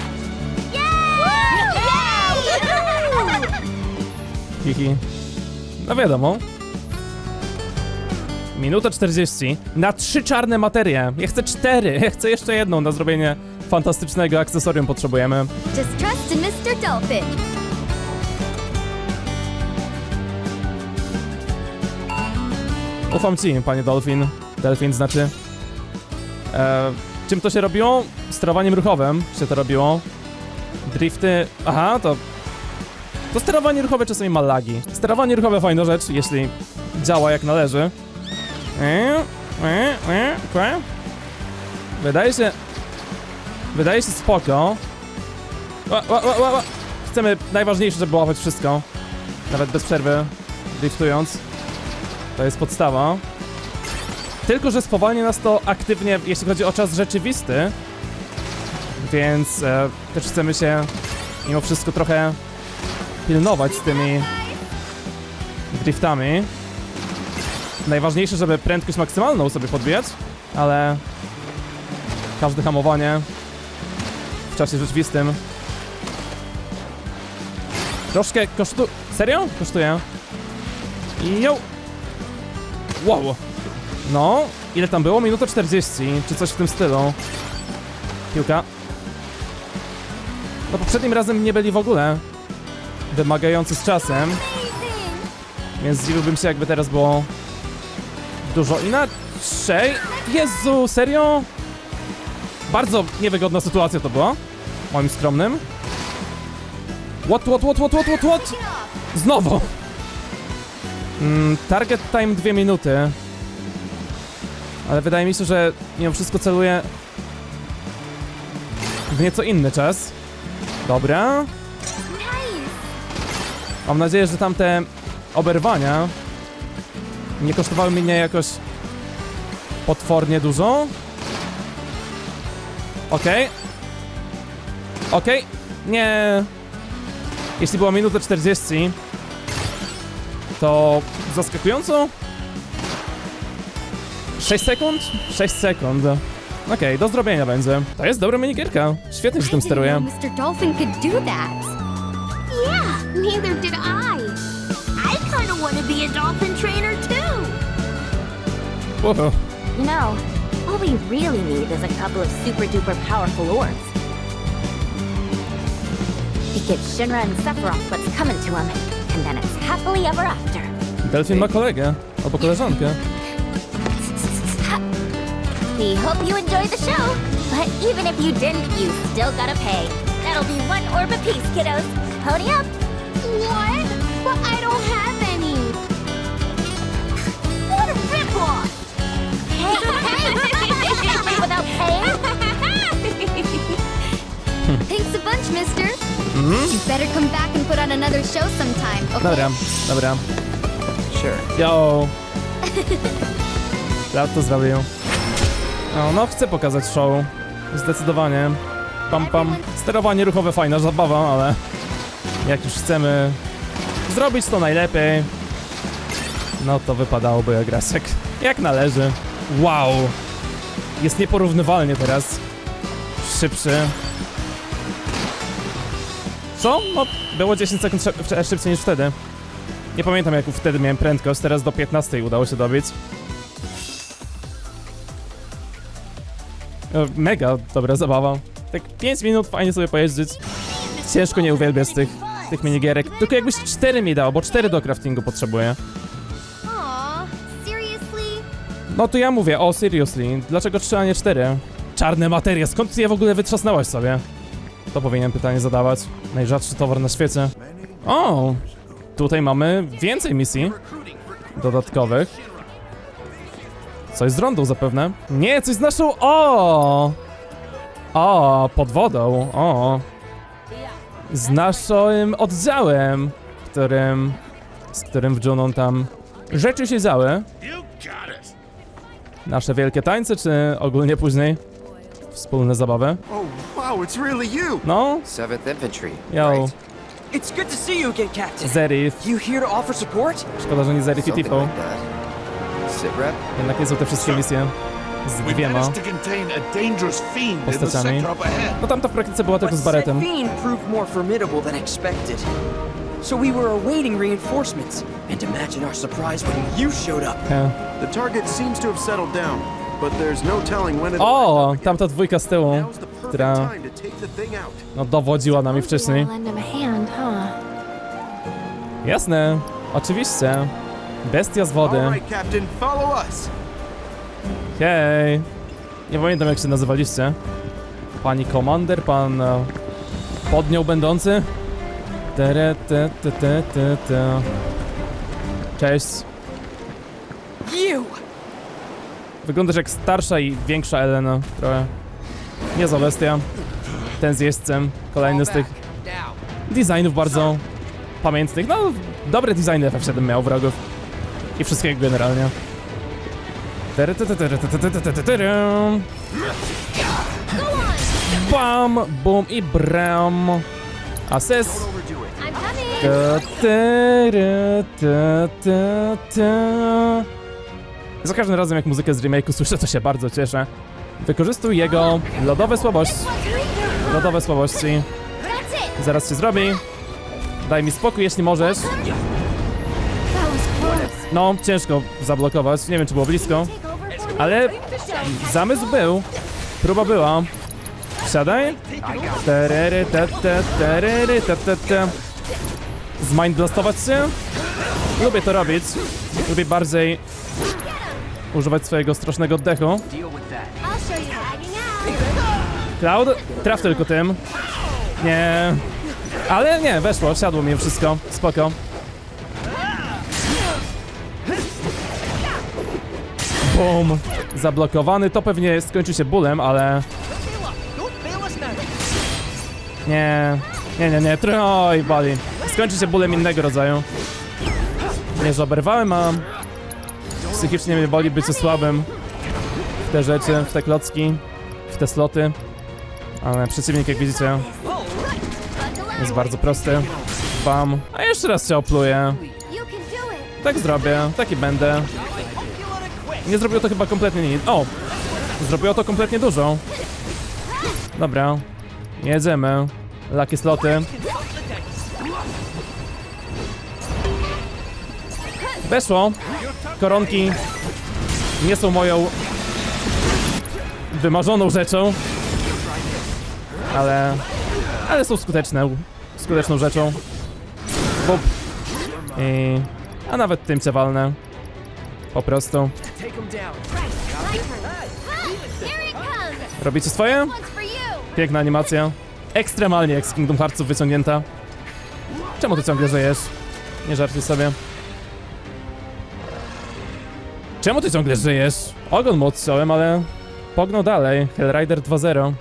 A: Hihi. No wiadomo. Minuta 40 na 3 czarne materie. Ja chcę 4. Ja chcę jeszcze jedną na zrobienie fantastycznego akcesorium potrzebujemy.
E: Just trust in Mr. Dolphin.
A: Ufam ci, panie Dolphin. Delfin znaczy. Czym to się robiło? Sterowaniem ruchowym się to robiło. Drifty... Aha, to sterowanie ruchowe czasami ma lagi. Sterowanie ruchowe fajna rzecz, jeśli działa jak należy. Wydaje się spoko. Chcemy najważniejsze, żeby łapać wszystko. Nawet bez przerwy, driftując. To jest podstawa. Tylko że spowalnia nas to aktywnie, jeśli chodzi o czas rzeczywisty. Więc też chcemy się mimo wszystko trochę pilnować z tymi driftami. Najważniejsze, żeby prędkość maksymalną sobie podbijać, ale każde hamowanie w czasie rzeczywistym troszkę kosztuje. Serio? Kosztuje. Jo. Wow. No, ile tam było? Minuta 40, czy coś w tym stylu. Piłka. No poprzednim razem nie byli w ogóle wymagający z czasem. Więc zdziwiłbym się, jakby teraz było dużo inaczej. Jezu, serio? Bardzo niewygodna sytuacja to była, moim skromnym. What? Znowu! Target time 2 minuty. Ale wydaje mi się, że mimo wszystko celuję w nieco inny czas. Dobra. Mam nadzieję, że tamte oberwania nie kosztowały mnie jakoś potwornie dużo. Okej. Nie. Jeśli była minuta 40, to zaskakująco 6 sekund? 6 sekund. Okej, do zrobienia będzie. To jest dobra minigierka. Świetnie się tym steruje.
L: Mr. Dolphin could do that. Yeah, neither did I. I kind of want to be a dolphin trainer too.
A: Whoa.
L: You know, all we really need is a couple of super-duper powerful orbs. He gives Shinra and Sephiroth what's coming to him, and then it's happily ever after.
A: Delfin ma kolegę, albo koleżankę.
L: We hope you enjoyed the show, but even if you didn't, you still gotta pay. That'll be 1 orb apiece, kiddos. Pony up! What? But I don't have any. What a rip-off! Hey, without paying?
E: Thanks a bunch, mister. You better come back and put on another show sometime, okay?
A: Dobra.
C: Sure.
A: Yo! Ja to zrobił. No, chcę pokazać show. Zdecydowanie. Pam. Sterowanie ruchowe, fajna zabawa, ale jak już chcemy zrobić to najlepiej, no to wypadałoby jak grasek. Jak należy. Wow! Jest nieporównywalnie teraz szybszy. Co? No, było 10 sekund szybciej niż wtedy. Nie pamiętam, jaką wtedy miałem prędkość, teraz do 15 udało się dobić. Mega dobra zabawa. Tak 5 minut fajnie sobie pojeździć. Ciężko nie uwielbiać tych minigierek. Tylko jakbyś 4 mi dał, bo 4 do craftingu potrzebuję.
E: Seriously?
A: No to ja mówię, seriously. Dlaczego 3, a nie 4? Czarne materie, skąd ty je w ogóle wytrzasnęłaś sobie? To powinienem pytanie zadawać. Najrzadszy towar na świecie. O! Tutaj mamy więcej misji dodatkowych. Coś z rondą zapewne. Nie, coś z naszą... pod wodą. Z naszym oddziałem, z którym w Junon tam rzeczy się działy. Nasze wielkie tańce, czy ogólnie później wspólne zabawy?
J: Wow, it's really you.
A: No.
C: 7th Infantry.
A: Yo.
C: Right.
J: It's good to see you again, Captain.
A: Zerif.
J: You here to offer support?
A: Szkoda, że nie Zerif i
C: Something
A: Tifo.
C: like that. Sitrep?
A: Jednak nie są te wszystkie misje z 2 postaciami. No tamta w praktyce była tylko z Barettem.
J: Fiend proved more formidable than expected. So we were awaiting reinforcements, and imagine our surprise when you showed up.
M: The target seems to have settled down, but there's no telling when
A: O, tamta dwójka z tyłu, która no dowodziła nami wcześniej. Jasne, oczywiście. Bestia z wody. Hej. Nie pamiętam, jak się nazywaliście. Pani komander, pan pod nią będący. Cześć. Wyglądasz jak starsza i większa Elena. Trochę. Niezła bestia. Ten z jeźdźcem. Kolejny z tych designów bardzo pamiętnych. No, dobre designy FF7 miał wrogów. I wszystkiego generalnie. Bam, bum i bram. Ases. Za każdym razem, jak muzykę z remake'u słyszę, to się bardzo cieszę. Wykorzystuj jego lodowe słabości. Lodowe słabości. Zaraz się zrobi. Daj mi spokój, jeśli możesz. No, ciężko zablokować. Nie wiem, czy było blisko. Ale zamysł był. Próba była. Siadaj. Zmindblastować się? Lubię to robić. Lubię bardziej używać swojego strasznego oddechu. Cloud? Traf tylko tym. Nie. Ale nie, weszło, siadło mi wszystko. Spoko. Bum. Zablokowany. To pewnie skończy się bólem, ale... Nie. Troj, boli. Skończy się bólem innego rodzaju. Nie, że oberwałem, a... Psychicznie mnie boli bycie słabym. W te rzeczy, w te klocki, w te sloty. Ale przeciwnik, jak widzicie, jest bardzo prosty. Bam. A jeszcze raz się opluję. Tak zrobię, taki będę. Nie zrobiło to chyba kompletnie nic. O! Zrobiło to kompletnie dużo. Dobra. Jedziemy. Lucky sloty. Weszło. Koronki nie są moją wymarzoną rzeczą. Ale są skuteczną rzeczą. Bop. A nawet tym cię walnę. Po prostu. Robicie swoje? Piękna animacja. Ekstremalnie jak z Kingdom Heartsów wyciągnięta. Czemu ty ciągle żyjesz? Nie żartuj sobie. Czemu ty ciągle żyjesz? Ogon mu odciąłem, ale pognął dalej. Hellrider 2.0.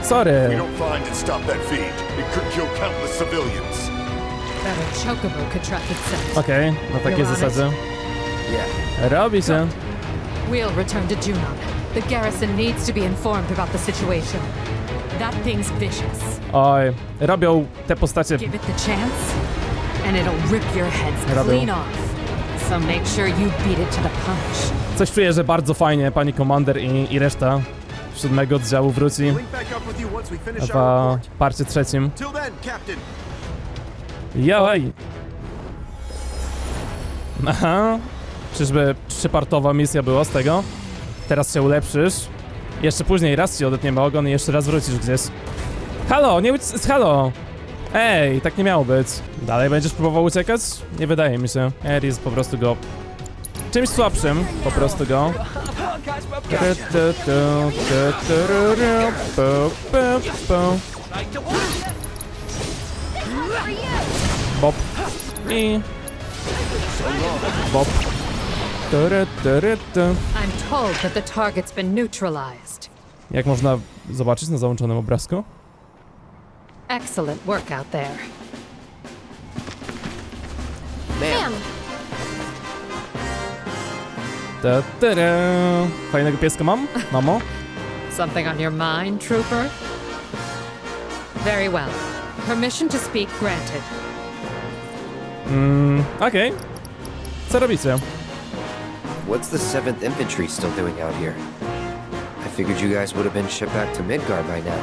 A: Sorry. Okej, na takiej zasadzie. Robi się.
N: We'll return to Junon. The garrison needs to be informed about the situation. That thing's vicious.
A: Oj, robią te postacie.
N: Give it the chance, and it'll rip your heads clean off. So make sure you beat it to the punch.
A: Coś czuję, że bardzo fajnie pani Commander i reszta 7 oddziału wróci w parcie 3. Jaj! Aha. Czyżby 3-partowa misja była z tego? Teraz się ulepszysz. Jeszcze później raz ci odetniemy ogon i jeszcze raz wrócisz gdzieś. Halo, nie halo! Ej, tak nie miało być. Dalej będziesz próbował uciekać? Nie wydaje mi się. Jest po prostu go... czymś słabszym. Po prostu go. Bob. I... Bob.
N: I'm told that the target's been neutralized.
A: Jak można zobaczyć na załączonym obrazku?
N: Excellent work out there.
C: Ma'am.
A: Fajnego pieska mam, mamo?
N: Something on your mind, trooper? Very well. Permission to speak granted.
A: Okej. Co robicie?
C: What's the 7th Infantry still doing out here? I figured you guys would have been shipped back to Midgar by now.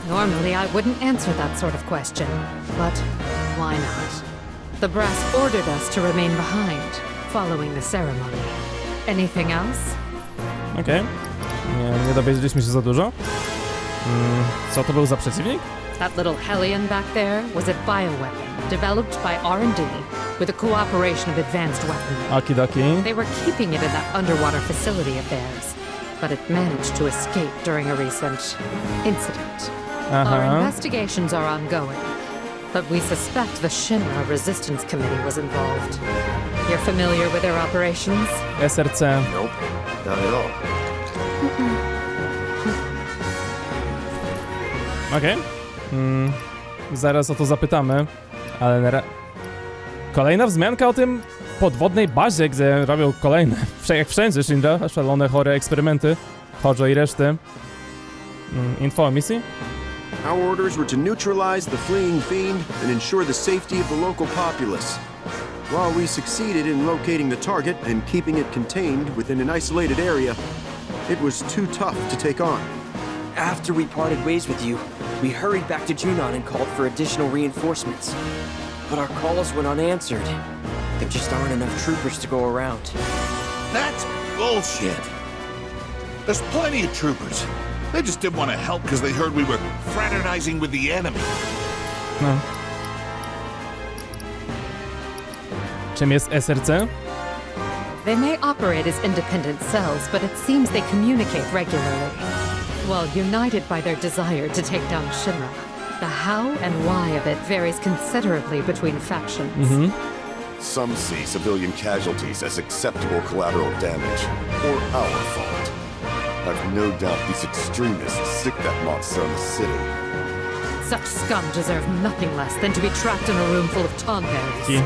N: Normally, I wouldn't answer that sort of question, but why not? The brass ordered us to remain behind, following the ceremony. Anything else?
A: Okej. Nie dowiedzieliśmy się za dużo. Co to był za przeciwnik?
N: That little hellion back there was a bioweapon developed by R&D with the cooperation of advanced weaponry.
A: Okidoki.
N: They were keeping it in that underwater facility of theirs, but it managed to escape during a recent incident. Our investigations are ongoing, but we suspect the Shinra Resistance Committee was involved. You're familiar with their operations?
A: SRC.
C: Nope, not at all.
A: Okej. Zaraz o to zapytamy, ale kolejna wzmianka o tym podwodnej bazie, gdzie robią kolejne, jak wszędzie Shinra, szalone, chore eksperymenty, Hojo i reszty. Info o misji?
M: Our orders were to neutralize the fleeing fiend and ensure the safety of the local populace. While we succeeded in locating the target and keeping it contained within an isolated area, it was too tough to take on.
J: After we parted ways with you, we hurried back to Junon and called for additional reinforcements. But our calls went unanswered. There just aren't enough troopers to go around.
H: That's bullshit.
K: There's plenty of troopers. They just didn't want to help because they heard we were fraternizing with the enemy.
A: No. Czym jest SRC?
N: They may operate as independent cells, but it seems they communicate regularly. While united by their desire to take down Shinra, the how and why of it varies considerably between factions.
D: Some see civilian casualties as acceptable collateral damage, or our fault. I've no doubt these extremists sick that monster in the city.
N: Such scum deserve nothing less than to be trapped in a room full of tonberries.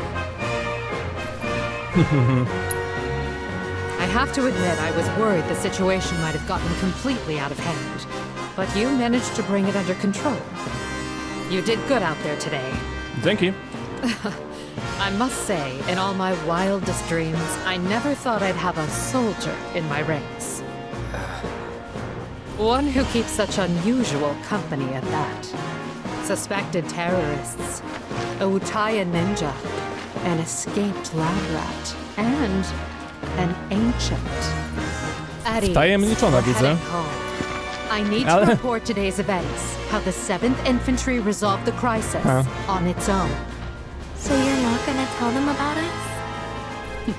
N: I have to admit I was worried the situation might have gotten completely out of hand, but you managed to bring it under control. You did good out there today.
A: Thank you.
N: I must say, in all my wildest dreams, I never thought I'd have a soldier in my ranks. One who keeps such unusual company at that. Suspected terrorists, a Utaya ninja, an escaped lab rat, and an ancient. At ease,
A: Wtajemniczona,
N: we're
A: widzę.
N: heading home. I need to report today's events, how the 7th Infantry resolved the crisis on its own.
L: So you're not gonna tell them about us?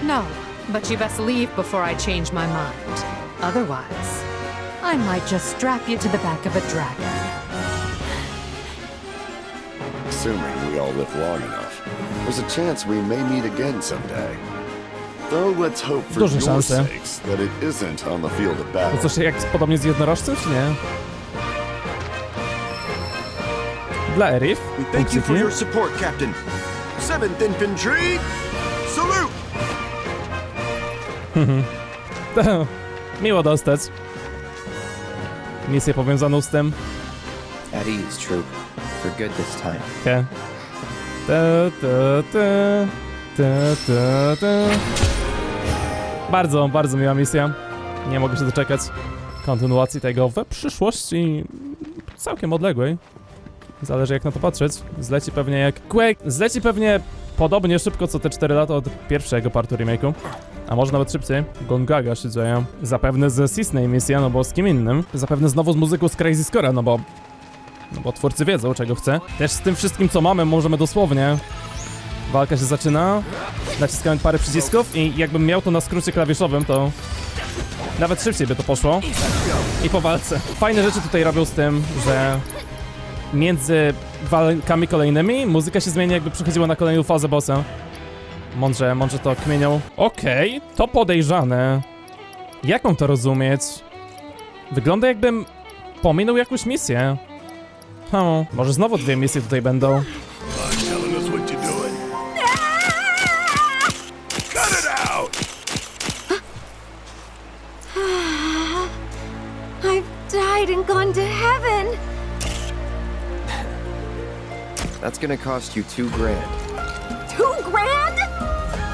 N: No, but you best leave before I change my mind. Otherwise, I might just strap you to the back of a dragon.
D: Assuming we all live long enough, there's a chance we may meet again someday. Though let's hope for
A: Duże
D: your
A: szanse.
D: sakes that it isn't on the field of
A: To
D: battle.
A: coś jak podobnie z jednorożcem, czy nie? Dla Erif.
M: We thank you for your support, Captain. 7th Infantry, salute!
A: Miło dostać. Misję powiązaną z tym.
C: At ease, troop. For good this time.
A: Okay. Bardzo, bardzo miła misja. Nie mogę się doczekać kontynuacji tego we przyszłości całkiem odległej. Zależy jak na to patrzeć. Zleci pewnie jak Quake. Zleci pewnie podobnie szybko co te 4 lata od pierwszego partu remake'u. A może nawet szybciej. Gongaga się dzieje. Zapewne z Suesty misja, no bo z kim innym. Zapewne znowu z muzyką z Crazy Score'a, no bo twórcy wiedzą czego chce. Też z tym wszystkim co mamy możemy dosłownie. Walka się zaczyna. Naciskamy parę przycisków i jakbym miał to na skrócie klawiszowym, to nawet szybciej by to poszło. I po walce. Fajne rzeczy tutaj robią z tym, że między walkami kolejnymi muzyka się zmienia, jakby przechodziła na kolejną fazę bossa. Mądrze to kmienią. Okej, to podejrzane. Jak mam to rozumieć? Wygląda jakbym pominął jakąś misję. Może znowu 2 misje tutaj będą.
D: Telling us what you're doing. Cut it out!
L: I've died and gone to heaven!
C: That's gonna cost you $2 grand.
L: $2 grand?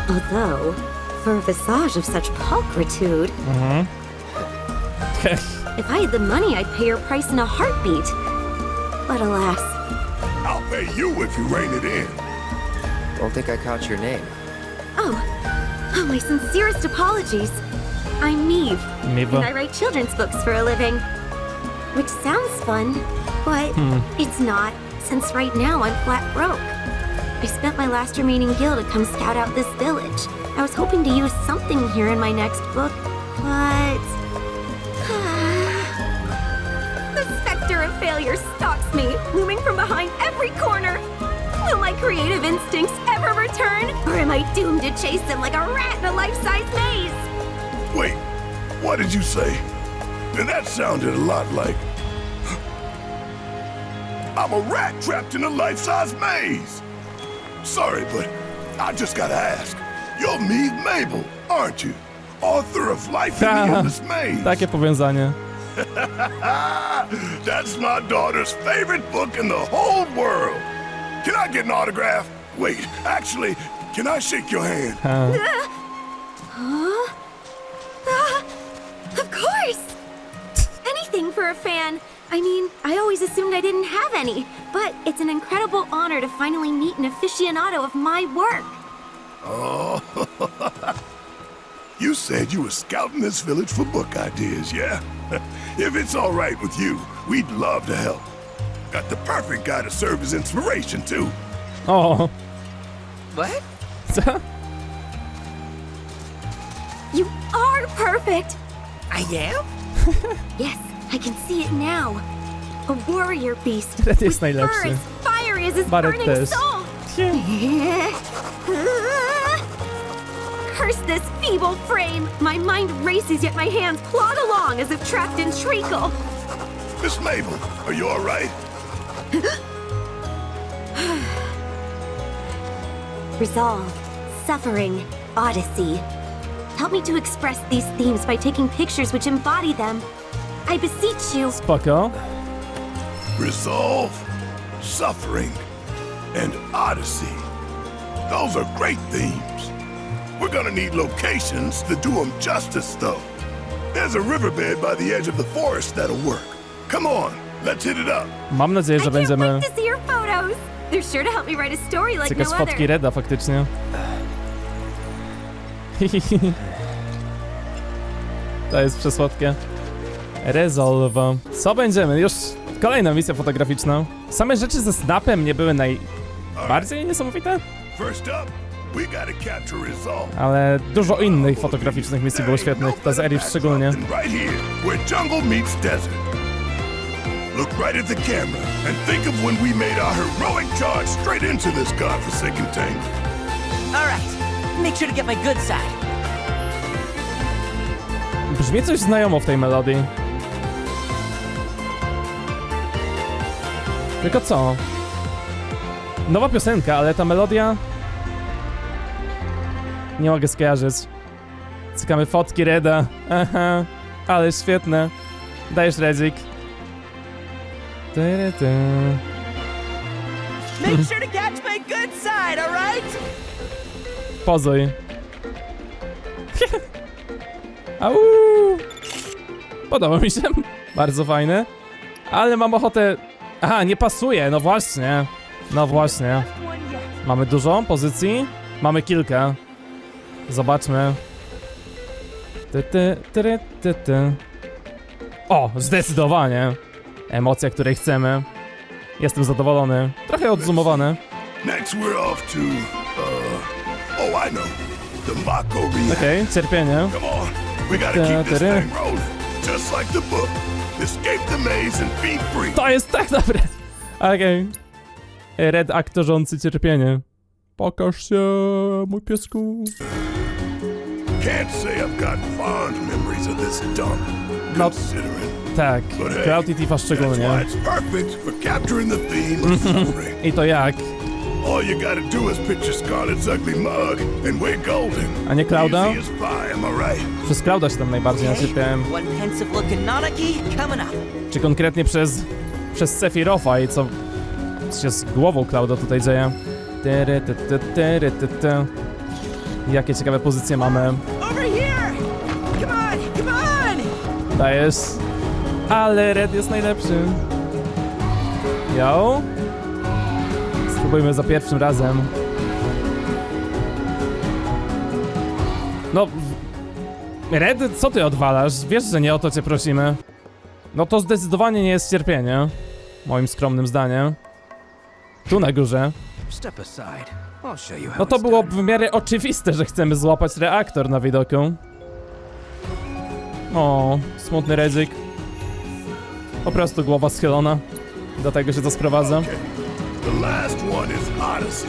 L: Although, for a visage of such pulchritude... If I had the money, I'd pay your price in a heartbeat. But alas...
D: I'll pay you if you rein it in.
C: Don't think I caught your name.
L: Oh, my sincerest apologies. I'm Neve,
A: Neve.
L: and I write children's books for a living. Which sounds fun, but it's not, since right now I'm flat broke. I spent my last remaining gil to come scout out this village. I was hoping to use something here in my next book, but... The specter of failure stalks me, looming from behind every corner. Will my creative instincts ever return, or am I doomed to chase them like a rat in a life-size maze?
D: Wait, what did you say? That sounded a lot like... I'm a rat trapped in a life-size maze! Sorry, but I just gotta ask. You're Meave Mabel, aren't you? Author of Life in the Endless Maze.
A: Takie powiązanie.
D: That's my daughter's favorite book in the whole world. Can I get an autograph? Wait, actually, can I shake your hand?
L: Of course! Anything for a fan. I mean, I always assumed I didn't have any, but it's an incredible honor to finally meet an aficionado of my work.
D: Oh, you said you were scouting this village for book ideas, yeah? If it's all right with you, we'd love to help. Got the perfect guy to serve as inspiration, too.
A: O,
J: What?
A: co?
L: You are perfect!
J: I am?
L: Yes, I can see it now. A warrior beast
A: Red jest
L: with fur
A: najlepszy.
L: as fiery as his
A: Barret
L: burning
A: też.
L: soul. Curse this feeble frame! My mind races, yet my hands plod along as if trapped in treacle.
D: Miss Mabel, are you all right?
L: Resolve, suffering, odyssey. Help me to express these themes by taking pictures which embody them. I beseech you.
A: Spoko.
D: Resolve, suffering, and odyssey. Those are great themes. We're gonna need locations to do them justice, though. There's a riverbed by the edge of the forest that'll work. Come on, let's hit it up.
A: Mam nadzieję, że
L: I can't
A: będziemy...
L: wait to see your photos. They're sure to help me write a story like
A: Cykać
L: no
A: fotki
L: other.
A: Reda faktycznie. To jest przesłodkie. Resolve. Co będziemy? Już kolejna misja fotograficzna. Same rzeczy ze snapem nie były najbardziej niesamowite,
D: First up, we gotta capture Resolve.
A: ale dużo innych fotograficznych misji było świetnych, ta z Eri szczególnie.
D: Right here, where jungle meets desert. Look right at the camera and think of when we made our heroic charge straight into this godforsaken tangle.
J: All right. Make sure to get my good side.
A: Brzmi coś znajomo w tej melodii. Tylko co? Nowa piosenka, ale ta melodia... Nie mogę skojarzyć. Cykamy fotki Reda. Aha, ale świetne. Dajesz Redzik.
J: Make sure to catch my good side, all right?
A: Pozuj. Au! Podoba mi się. Bardzo fajne. Ale mam ochotę... Aha, nie pasuje, no właśnie. No właśnie. Mamy dużo pozycji? Mamy kilka. Zobaczmy. O, zdecydowanie. Emocja, której chcemy. Jestem zadowolony. Trochę odzumowany.
D: Next we're off to, oh I know, the Mako react.
A: Okej, cierpienie.
D: Come on, we gotta keep this thing rolling. Just like the book. Escape the maze and be free.
A: To jest tak dobre. Okej. Red aktorzący cierpienie. Pokaż się, mój piesku.
D: Can't say I've got fond memories of this dump.
A: No,
D: Considering.
A: tak,
D: But hey,
A: Cloud i Tifa szczególnie.
D: that's why it's perfect for capturing the theme of suffering.
A: I to jak?
D: All you gotta do is picture Scarlet's ugly mug and we're golden.
A: A nie Clouda?
D: Easy as pie, am I right?
A: Przez Clouda się tam najbardziej naczepiałem.
J: One pensive looking Nanaki coming up.
A: Czy konkretnie przez Sephiroth'a i co się z głową Clouda tutaj dzieje. Jakie ciekawe pozycje mamy.
J: Over here! Come on, come on!
A: Dajesz. Ale Red jest najlepszy. Yo. Spróbujmy za pierwszym razem. No... Red, co ty odwalasz? Wiesz, że nie o to cię prosimy. No to zdecydowanie nie jest cierpienie. Moim skromnym zdaniem. Tu na górze. No to było w miarę oczywiste, że chcemy złapać reaktor na widoku. O, smutny Redzik. Po prostu głowa schylona. Do tego się to sprowadza.
D: The last one is Odyssey.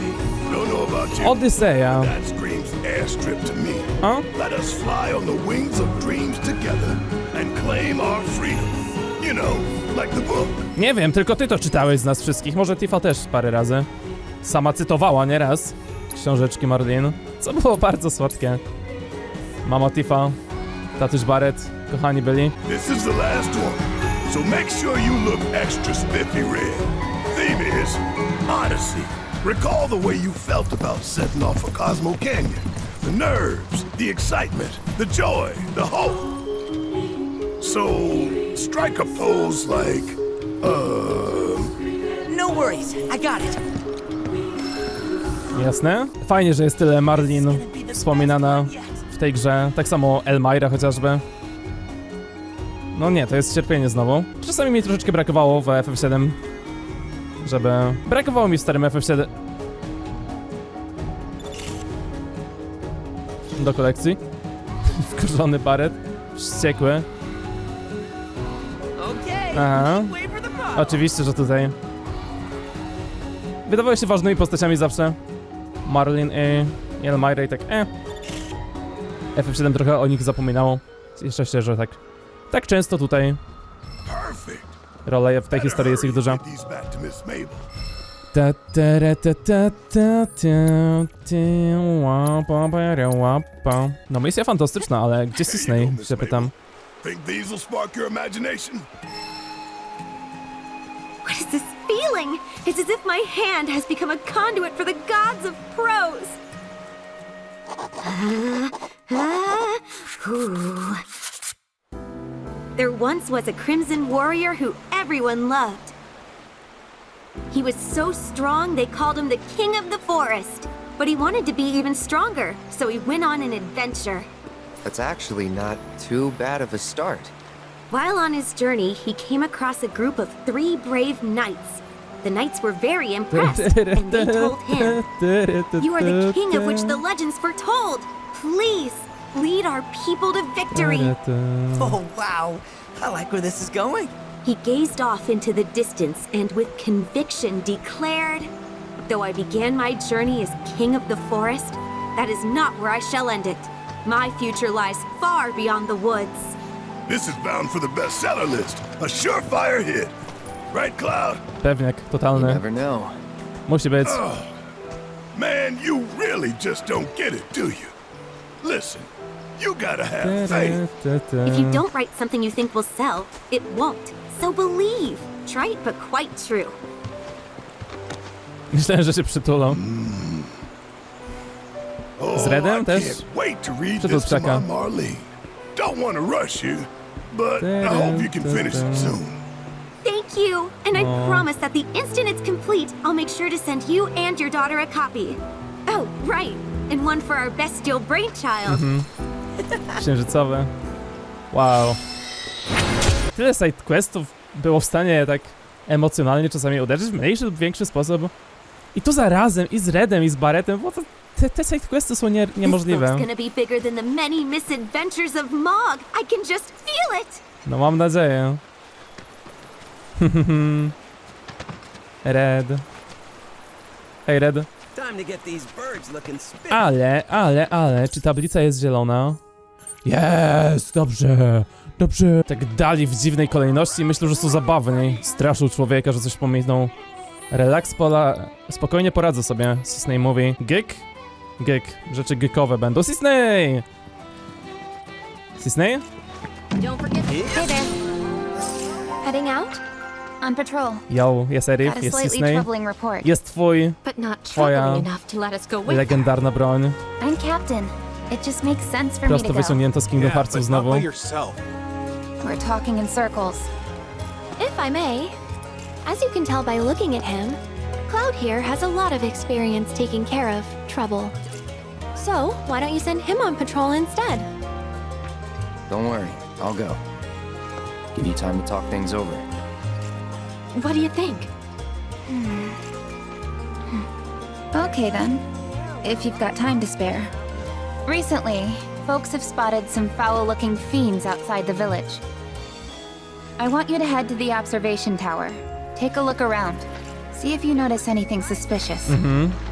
D: Don't know about you.
A: Odyseja.
D: That screams airstrip to me.
A: A?
D: Let us fly on the wings of dreams together and claim our freedom. You know, like the book.
A: Nie wiem, tylko ty to czytałeś z nas wszystkich. Może Tifa też parę razy. Sama cytowała nieraz książeczki Marlene, co było bardzo słodkie. Mama Tifa, tatuś Barret, kochani byli.
D: This is the last one. So make sure you look extra spiffy red. Theme is Odyssey. Recall the way you felt about setting off a Cosmo Canyon. The nerves, the excitement, the joy, the hope. So strike a pose like,
J: No worries, I got it.
A: Jasne? Fajnie, że jest tyle Marlene wspominana w tej grze. Tak samo Elmira chociażby. No nie, to jest cierpienie znowu. Czasami mi troszeczkę brakowało w FF7, żeby... Brakowało mi w starym FF7... do kolekcji. Wkurzony baret. Wściekły. Aha. Oczywiście, że tutaj. Wydawały się ważnymi postaciami zawsze. Marlin i Elmira i tak FF7 trochę o nich zapominało. Jeszcze się, że tak często tutaj rola w tej historii jest ich duża. No misja fantastyczna, ale gdzie Suesty? Się pytam.
L: What is this feeling? It's as if my hand has become a conduit for the gods of prose. There once was a crimson warrior who everyone loved. He was so strong they called him the king of the forest. But he wanted to be even stronger, so he went on an adventure.
C: That's actually not too bad of a start.
L: While on his journey, he came across a group of 3 brave knights. The knights were very impressed, and they told him, "You are the king of which the legends foretold. Please, lead our people to victory."
I: Oh, wow. I like where this is going.
L: He gazed off into the distance and with conviction declared, "Though I began my journey as king of the forest, that is not where I shall end it. My future lies far beyond the woods."
D: This is bound for the bestseller list. A surefire hit. Right, Cloud?
A: Pewniak totalny.
C: You never know.
A: Musi być.
D: Oh, man, you really just don't get it, do you? Listen, you gotta have faith.
L: If you don't write something you think will sell, it won't. So believe. Trite, but quite true.
A: Myślałem, że się przytulą. Z Redem też? Przytul psiaka.
D: Don't want to rush you, but I hope you can finish it soon.
L: Thank you, and I promise that the instant it's complete, I'll make sure to send you and your daughter a copy. Oh, right, and one for our bestial brainchild.
A: Księżycowe. Wow. Tyle sidequestów było w stanie tak emocjonalnie czasami uderzyć w mniejszy lub większy sposób. I tu zarazem, i z Redem, i z Barrettem, bo te sidequesty są niemożliwe. No mam nadzieję. Red. Hej, Red. Ale, czy tablica jest zielona? Jest, dobrze. Tak dali w dziwnej kolejności, myślę, że są zabawni. Straszył człowieka, że coś pominął. Relaks spokojnie poradzę sobie. Suesty mówi. Geek? Rzeczy geekowe będą. Suesty! Suesty?
E: Don't forget. Hey there. Heading out? On patrol.
A: Yo, jest Erif, jest Suesty. Jest twoja legendarna broń.
E: I'm captain. It just makes sense for me
A: Prosto
E: to go.
A: wyciągnięto z Kingdom Heartsów znowu.
E: We're talking in circles. If I may, as you can tell by looking at him, Cloud here has a lot of experience taking care of trouble. So, why don't you send him on patrol instead?
C: Don't worry, I'll go. Give you time to talk things over.
L: What do you think?
E: Okay then, if you've got time to spare. Recently, folks have spotted some foul-looking fiends outside the village. I want you to head to the observation tower. Take a look around. See if you notice anything suspicious.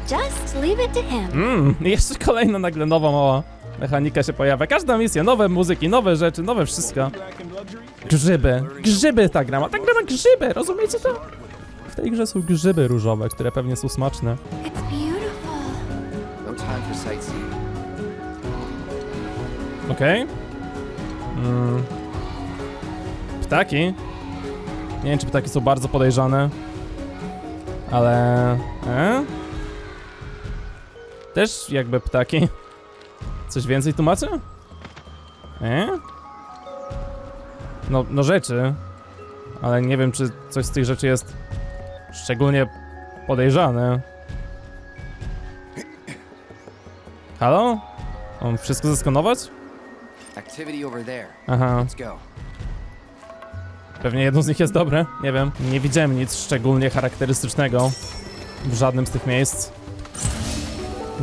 L: Just leave it to him.
A: Jeszcze kolejna nagle nowa mała mechanika się pojawia. Każda misja, nowe muzyki, nowe rzeczy, nowe wszystko. Grzyby ta gra ma. Ta gra ma grzyby, rozumiecie to? W tej grze są grzyby różowe, które pewnie są smaczne.
L: It's beautiful.
C: No time for sightseeing.
A: Okej. Ptaki. Nie wiem, czy ptaki są bardzo podejrzane. Ale... Też jakby ptaki. Coś więcej tłumaczę? No rzeczy. Ale nie wiem, czy coś z tych rzeczy jest szczególnie podejrzane. Halo? On wszystko zeskanować?
C: Activity over there.
A: Aha.
C: Let's go.
A: Pewnie jedno z nich jest dobre, nie wiem. Nie widziałem nic szczególnie charakterystycznego w żadnym z tych miejsc.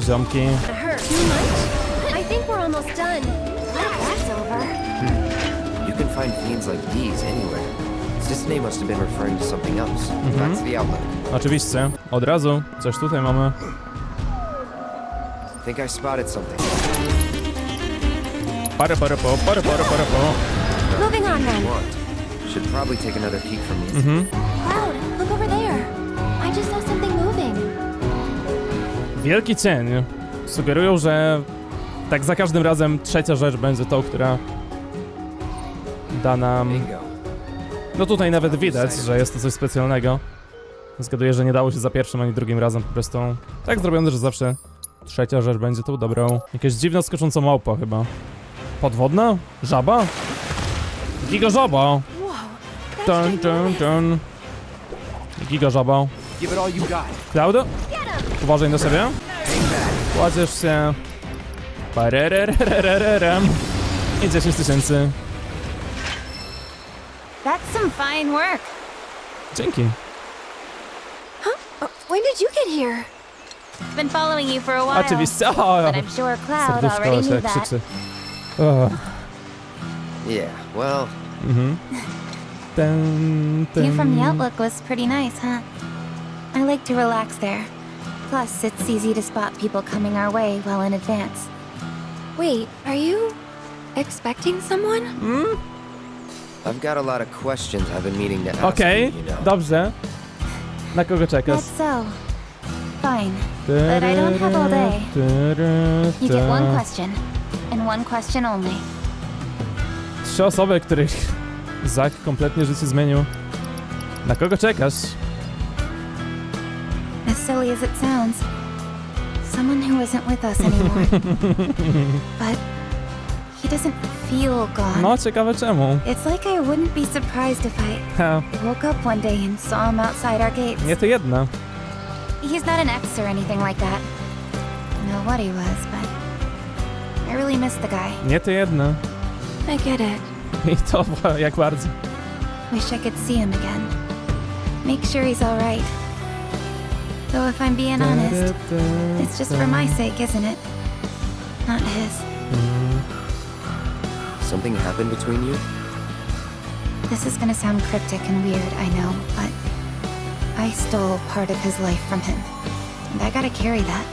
A: Ziomki.
L: I think we're almost done. That's over.
C: You can find fiends like these anywhere. Suesty must have been referring to something else. That's the outlook.
A: Oczywiście, od razu. Coś tutaj mamy.
C: Think I spotted something.
A: Parę.
L: Moving on then.
C: Should probably take another peek from you.
L: Cloud, look over there. I just saw something moving.
A: Wielki cień. Sugerują, że tak za każdym razem trzecia rzecz będzie tą, która da nam...
C: Bingo.
A: No tutaj nawet widać, że jest to coś specjalnego. Zgaduję, że nie dało się za pierwszym ani drugim razem po prostu tak zrobione, że zawsze trzecia rzecz będzie tą dobrą. Jakaś dziwna skocząca małpa chyba. Podwodna? Żaba? Giga żaba! Dun. Giga żaba.
C: Give it all you got.
A: Klaudo? Uważaj na siebie. Kładziesz się. Parerererererem. I 10 000.
E: That's some fine work.
A: Dzięki.
L: When did you get here?
E: Been following you for a while.
A: Oczywiście. O,
E: But I'm sure Cloud
A: serduszko
E: already
A: się
E: knew that.
A: krzyczy. O.
C: Yeah, well,
E: View from the outlook was pretty nice, huh? I like to relax there. Plus, it's easy to spot people coming our way well in advance.
L: Wait, are you expecting someone?
C: I've got a lot of questions I've been meaning to ask
A: Okej,
C: you, you know.
A: dobrze. Na kogo czekasz?
E: That's so. Fine. But I don't have all day. You get one question. And one question only.
A: 3 osoby, których Zak kompletnie życie zmienił. Na kogo czekasz?
E: As silly as it sounds, someone who isn't with us anymore. But he doesn't feel gone.
A: No, ciekawe czemu.
E: It's like I wouldn't be surprised if I
A: Ha,
E: woke up one day and saw him outside our gates.
A: nie to jedna.
E: He's not an ex or anything like that. I know what he was, but I really miss the guy.
A: Nie to jedna.
L: I get it.
A: I to jak bardzo.
E: Wish I could see him again. Make sure he's alright. Though if I'm being honest, it's just for my sake, isn't it? Not his.
C: Something happened between you?
E: This is gonna sound cryptic and weird, I know, but I stole part of his life from him. And I gotta carry that.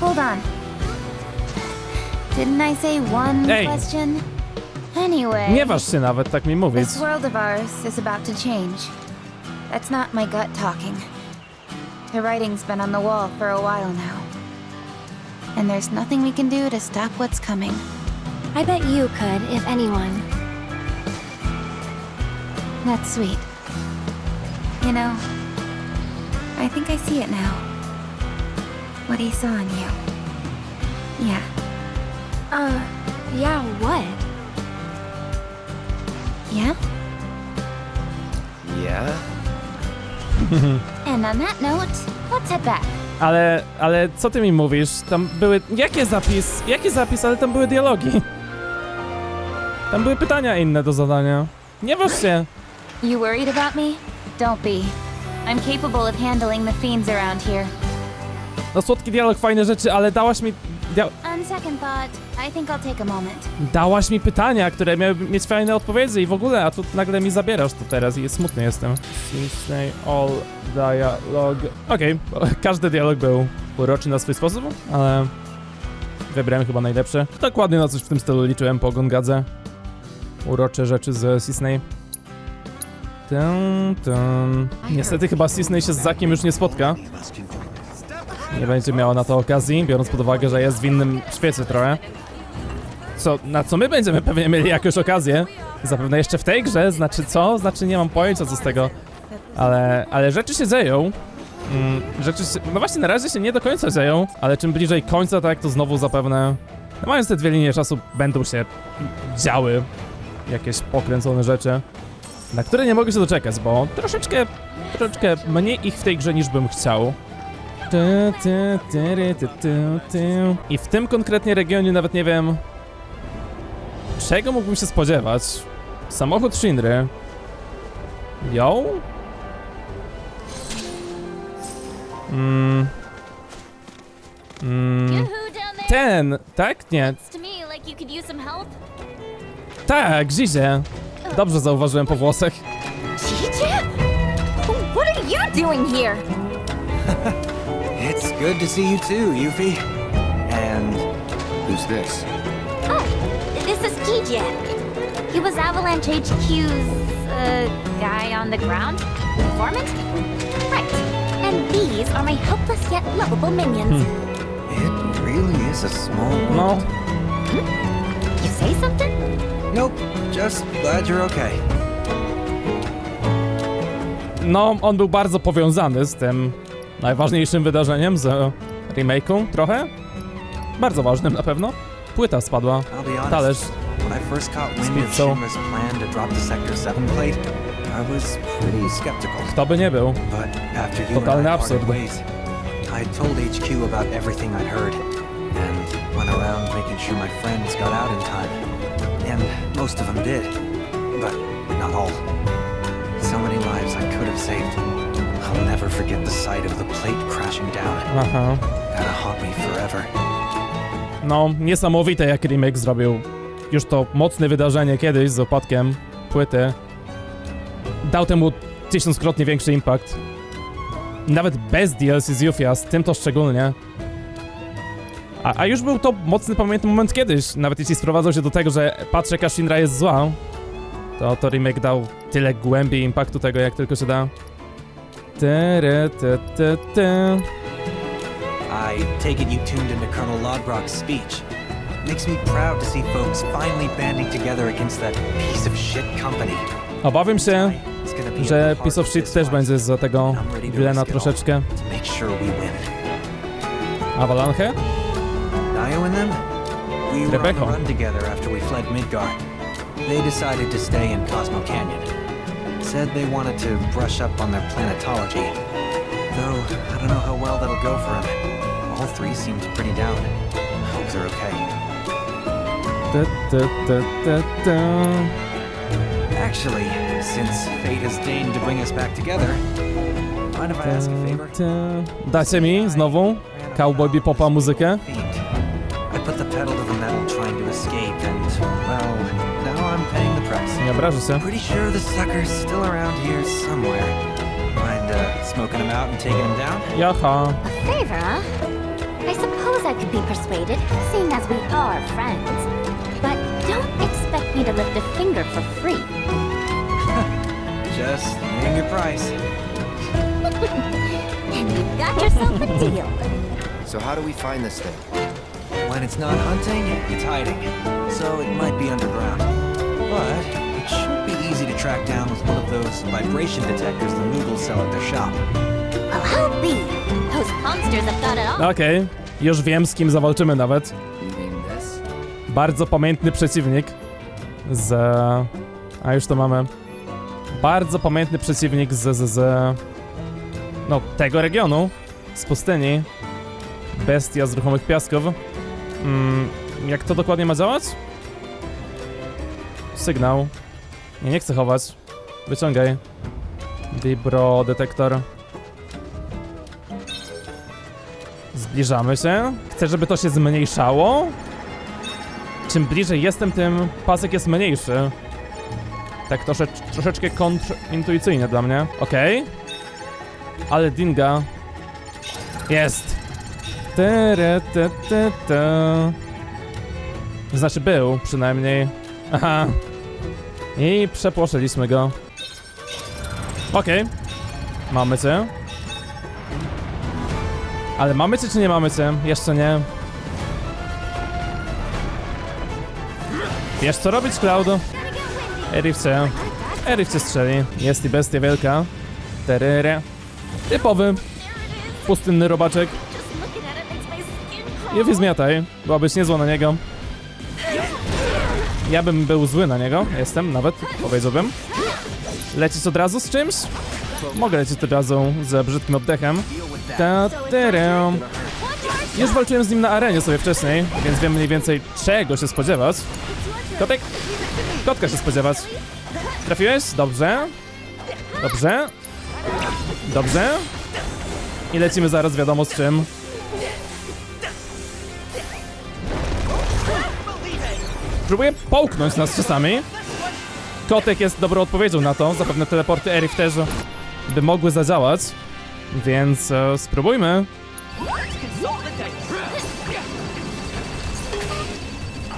E: Hold on. Didn't I say one
A: Hey.
E: question? Anyway,
A: Nie waż się nawet tak mi mówić.
E: this world of ours is about to change. That's not my gut talking. The writing's been on the wall for a while now. And there's nothing we can do to stop what's coming.
L: I bet you could, if anyone.
E: That's sweet. You know, I think I see it now. What he saw in you. Yeah.
L: Yeah, what?
E: Yeah?
C: Yeah?
E: And on that note, let's head back.
A: Ale co ty mi mówisz? Tam były... Jaki zapis? Ale tam były dialogi. Tam były pytania inne do zadania. Nie waż się.
E: You worried about me? Don't be. I'm capable of handling the fiends around here.
A: No słodki dialog, fajne rzeczy, ale dałaś mi...
E: On second thought, I think I'll take a moment.
A: Dałaś mi pytania, które miały mieć fajne odpowiedzi i w ogóle, a tu nagle mi zabierasz to teraz i smutny jestem. Disney all dialog. Okej, każdy dialog był uroczy na swój sposób, ale wybrałem chyba najlepsze. Dokładnie na coś w tym stylu liczyłem po Gongadze. Urocze rzeczy z Disney. Niestety chyba Disney się z Zakiem już nie spotka. Nie będzie miała na to okazji, biorąc pod uwagę, że jest w innym świecie trochę. Na co my będziemy pewnie mieli jakąś okazję. Zapewne jeszcze w tej grze, znaczy co? Znaczy nie mam pojęcia co z tego. Ale rzeczy się dzieją. No właśnie na razie się nie do końca dzieją, ale czym bliżej końca, tak to znowu zapewne... No mając te dwie linie czasu będą się działy jakieś pokręcone rzeczy, na które nie mogę się doczekać, bo troszeczkę mniej ich w tej grze niż bym chciał. I w tym konkretnie regionie nawet nie wiem, czego mógłbym się spodziewać. Samochód Shinry. Yo? Ten, tak? Nie. Tak, gdzie. Dobrze zauważyłem po włosach.
E: Gdzie? What are you doing here?
O: It's good to see you too, Yuffie. And
C: Who's this?
L: Oh, this is Qide. He was Avalanche HQ's, guy on the ground? Informant? Right. And these are my helpless yet lovable minions.
O: it really is a small world.
A: No.
L: You say something?
O: Nope, just glad you're okay.
A: No, on był bardzo powiązany z tym najważniejszym wydarzeniem, z remake'u trochę. Bardzo ważnym na pewno. Płyta spadła.
O: I'll be honest,
A: Talerz.
O: when I first caught wind of
A: Spizzą.
O: Shinra's plan to drop the Sector 7 plate, I was pretty skeptical.
A: Kto by nie był?
O: But after you and
A: Totalny
O: I
A: absurd.
O: parted ways, I told HQ about everything I'd heard, and went around making sure my friends got out in time. And most of them did, but not all. So many lives I could have saved. I'll never forget the sight of the plate crashing down.
A: Aha.
O: That'll haunt me forever.
A: No, niesamowite jak remake zrobił. Już to mocne wydarzenie kiedyś z opadkiem płyty. Dał temu 1000-krotnie większy impact. Nawet bez DLC z Yuffie, z tym to szczególnie. A już był to mocny, pamiętny moment kiedyś. Nawet jeśli sprowadzał się do tego, że patrzę jaka Shinra jest zła, to remake dał tyle głębi impaktu tego, jak tylko się da.
O: I take it you tuned into Colonel Lodbrok's speech. Makes me proud to see folks finally banding together against that piece of shit company.
A: Obawiam się, że Piece of Shit też będzie za tego Glena troszeczkę. Avalanche?
O: Dio and them? We were on
A: Rebecca.
O: the run together after we fled Midgard. They decided to stay in Cosmo Canyon. Said they wanted to brush up on their planetology. Though, I don't know how well that'll go for them. All three seemed pretty down. Hope they're okay. Actually, since fate has deigned to bring us back together, mind if I ask a favor?
A: Dacie mi znowu Cowboy Bebopa muzykę?
O: I put the pedal to the metal trying to escape and, well, now I'm paying the price.
A: Nie obrażę się.
O: Pretty sure the sucker's still around here somewhere. Mind smoking him out and taking him down?
A: Jaha.
L: A favor, huh? I suppose I could be persuaded, seeing as we are friends. But don't expect me to lift a finger for free.
O: Just name your price.
L: And you've got yourself a deal.
C: So how do we find this thing?
O: When it's not hunting, it's hiding. So it might be underground. But it should be easy to track down with one of those vibration detectors the Moogles sell at their shop.
L: Well, I'll be. Those monsters have got it all.
A: Okej, już wiem z kim zawalczymy nawet. Bardzo pamiętny przeciwnik z... A już to mamy. Bardzo pamiętny przeciwnik z no, tego regionu, z pustyni. Bestia z ruchomych piasków. Jak to dokładnie ma działać? Sygnał. Nie chcę chować. Wyciągaj. Vibro detektor. Zbliżamy się. Chcę, żeby to się zmniejszało. Czym bliżej jestem, tym pasek jest mniejszy. Tak troszeczkę kontrintuicyjnie dla mnie. Okej. Ale dinga. Jest. Znaczy był, przynajmniej. Aha. I przepłoszyliśmy go. Okej. Mamy cię. Ale mamy cię czy nie mamy cię? Jeszcze nie. Wiesz co robić, Cloud? Erif cię strzeli. Jest i bestia wielka. Terere. Typowy. Pustynny robaczek. Yuffie zmiataj. Byłabyś niezła na niego. Ja bym był zły na niego. Jestem nawet, powiedziałbym. Lecisz od razu z czymś? Mogę lecieć od razu z brzydkim oddechem. Już walczyłem z nim na arenie sobie wcześniej, więc wiem mniej więcej czego się spodziewać. Kotek? Kotka się spodziewać. Trafiłeś? Dobrze. Dobrze. Dobrze. I lecimy zaraz wiadomo z czym. Próbuję połknąć nas czasami. Kotek jest dobrą odpowiedzią na to. Zapewne teleporty Erif też by mogły zadziałać. Więc spróbujmy.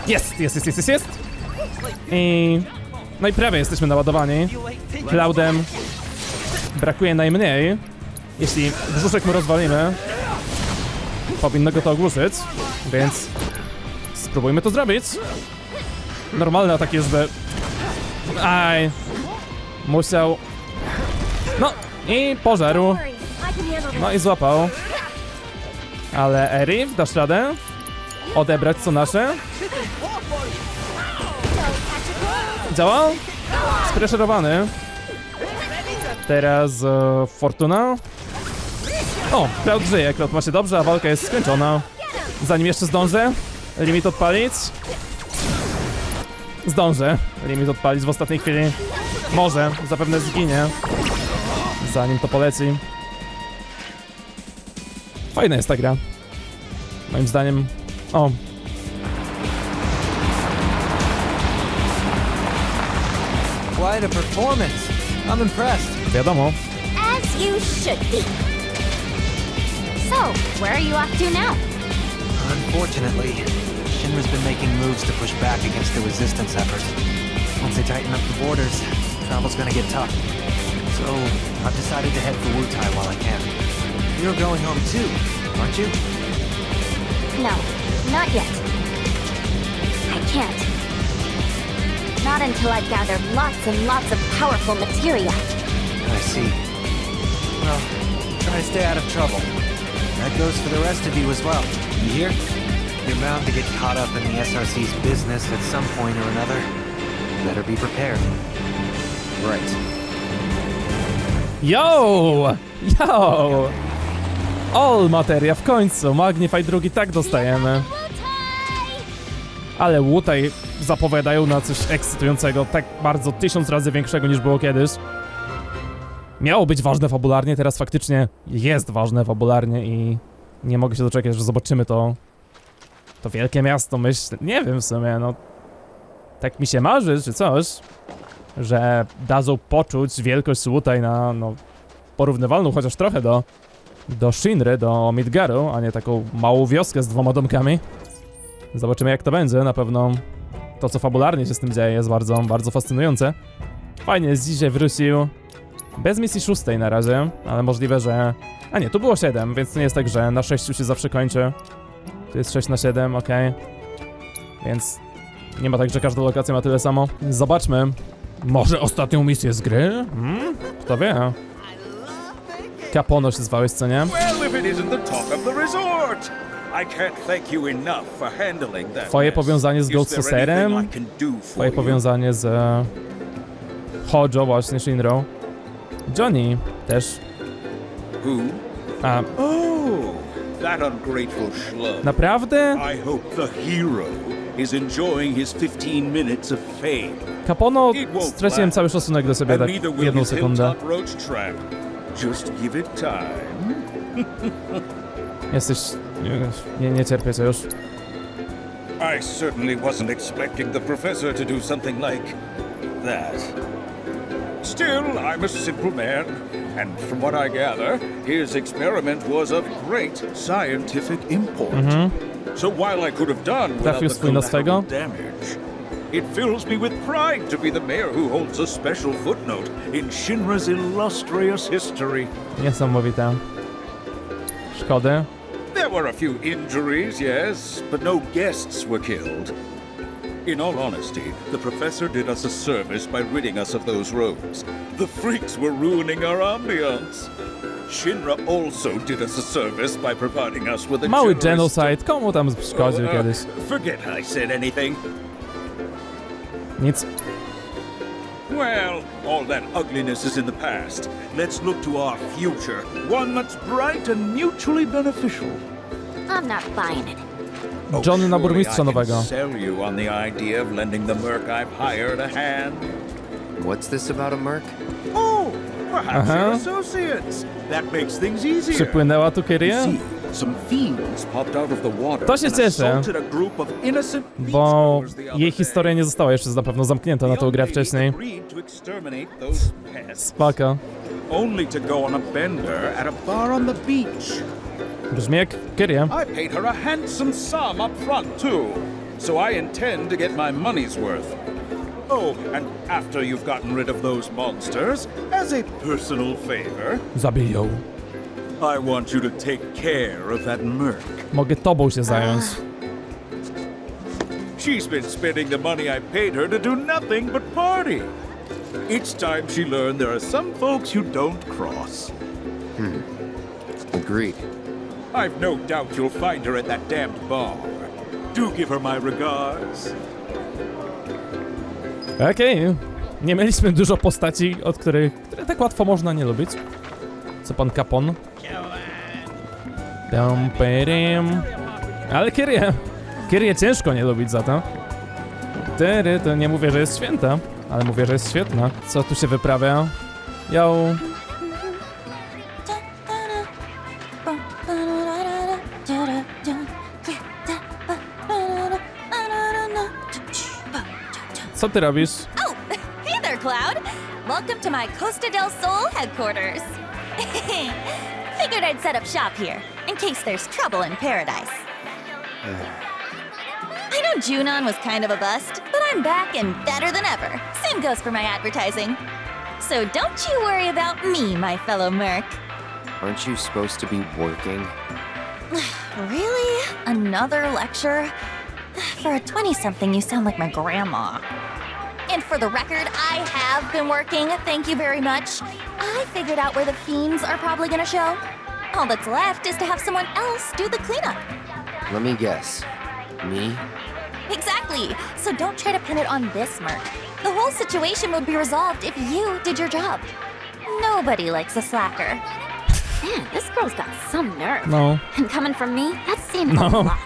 A: Jest! No i prawie jesteśmy naładowani. Cloudem brakuje najmniej. Jeśli brzuszek mu rozwalimy, powinno go to ogłuszyć, więc spróbujmy to zrobić. Normalny atak już by... Aj! Musiał... No i pożarł. No i złapał. Ale Erif, dasz radę? Odebrać co nasze? Działa? Spreszerowany. Teraz Fortuna. O, Cloud żyje, Cloud ma się dobrze, a walka jest skończona. Zanim jeszcze zdążę limit odpalić. Zdążę limit odpalić w ostatniej chwili. Może, zapewne zginie, zanim to poleci. Fajna jest ta gra. Moim zdaniem. O.
O: Quite a performance. I'm impressed.
A: Wiadomo.
L: As you should be. So, where are you off to now?
O: Unfortunately, Shinra's been making moves to push back against the resistance efforts. Once they tighten up the borders, travel's gonna get tough. So, I've decided to head for Wutai while I can. You're going home too, aren't you?
L: No, not yet. I can't. Not until I've gathered lots and lots of powerful materia.
O: I see. Well, try to stay out of trouble. That goes for the rest of you as well. You hear? You're bound to get caught up in the SRC's business at some point or another. Better be prepared.
C: Right.
A: Yo! Yo! All materia w końcu. Magnify drugi tak dostajemy. Ale Wutai zapowiadają na coś ekscytującego, tak bardzo 1000 razy większego niż było kiedyś. Miało być ważne fabularnie, teraz faktycznie jest ważne fabularnie i nie mogę się doczekać, że zobaczymy to wielkie miasto, myślę, nie wiem w sumie, no tak mi się marzy, czy coś, że dadzą poczuć wielkość Wutai na, no, porównywalną chociaż trochę do Shinry, do Midgaru, a nie taką małą wioskę z 2 domkami. Zobaczymy jak to będzie, na pewno to co fabularnie się z tym dzieje jest bardzo, bardzo fascynujące. Fajnie jest dzisiaj wrócił, bez misji 6 na razie, ale możliwe, że... A nie, tu było 7, więc to nie jest tak, że na 6 się zawsze kończy. Tu jest 6 na 7, ok. Więc nie ma tak, że każda lokacja ma tyle samo. Zobaczmy, może ostatnią misję z gry? Kto wie? Kapono się zwałeś, co nie? Twoje powiązanie z Gold Saucerem? Twoje powiązanie z... Hojo, właśnie, Shinro. Johnny też. A...
K: That ungrateful schlub.
A: Naprawdę?
K: I hope the hero is enjoying his 15 minutes of fame.
A: Kapono, straciłem cały szacunek do siebie tak w 1 sekundę.
K: Just give it time.
A: Jesteś... Nie cierpię cię już.
K: I certainly wasn't expecting the professor to do something like that. Still, I'm a simple man, and from what I gather, his experiment was of great scientific import. So while I could have done without the collateral damage, it fills me with pride to be the mayor who holds a special footnote in Shinra's illustrious history.
A: Niesamowite. Szkody.
K: There were a few injuries, yes, but no guests were killed. In all honesty, the professor did us a service by ridding us of those robes. The freaks were ruining our ambience. Shinra also did us a service by providing us with a
A: mały genocide, komu tam szkodził kiedyś?
K: Forget I said anything.
A: Nic.
K: Well, all that ugliness is in the past. Let's look to our future, one that's bright and mutually beneficial.
L: I'm not buying it.
A: Johnny na burmistrza
K: Surely I can
A: nowego.
K: sell you on the idea of lending the merc I've hired a hand.
C: What's this about a merc?
K: Oh, perhaps
A: Uh-huh.
K: you're associates. That makes things easier.
A: Przypłynęła tu Kyrie?
K: See, some fiends popped out of the water
A: To się
K: and
A: cieszę,
K: assaulted a group of innocent
A: bo
K: beachgoers the other
A: jej
K: day.
A: historia nie została jeszcze na pewno zamknięta na tą grę wcześniej.
K: Agreed to exterminate those pests,
A: Spoko.
K: only to go on a bender at a bar on the beach.
A: Brzmi jak Kyrie.
K: I paid her a handsome sum up front, too. So I intend to get my money's worth. Oh, and after you've gotten rid of those monsters, as a personal favor,
A: Zabij ją.
K: I want you to take care of that merc.
A: Mogę tobą się zająć.
K: She's been spending the money I paid her to do nothing but party. Each time she learned there are some folks you don't cross.
C: Agreed.
K: I've no doubt you'll find her at that damned bar. Do give her my regards.
A: Okej. Nie mieliśmy dużo postaci, które tak łatwo można nie lubić. Co pan Capon? Dum, pyrim. Ale Kyrie ciężko nie lubić za to. To nie mówię, że jest święta, ale mówię, że jest świetna. Co tu się wyprawia? Yo. Co ty robisz?
P: Oh, hey there, Cloud. Welcome to my Costa del Sol headquarters. Figured I'd set up shop here, in case there's trouble in paradise. I know Junon was kind of a bust, but I'm back and better than ever. Same goes for my advertising. So don't you worry about me, my fellow merc.
C: Aren't you supposed to be working?
P: Really? Another lecture? For a 20-something, you sound like my grandma. And for the record, I have been working, thank you very much. I figured out where the fiends are probably gonna show. All that's left is to have someone else do the cleanup.
C: Let me guess. Me?
P: Exactly. So don't try to pin it on this merc. The whole situation would be resolved if you did your job. Nobody likes a slacker.
L: Man, this girl's got some nerve.
A: No.
L: And coming from me, that's saying a
A: No.
L: lot.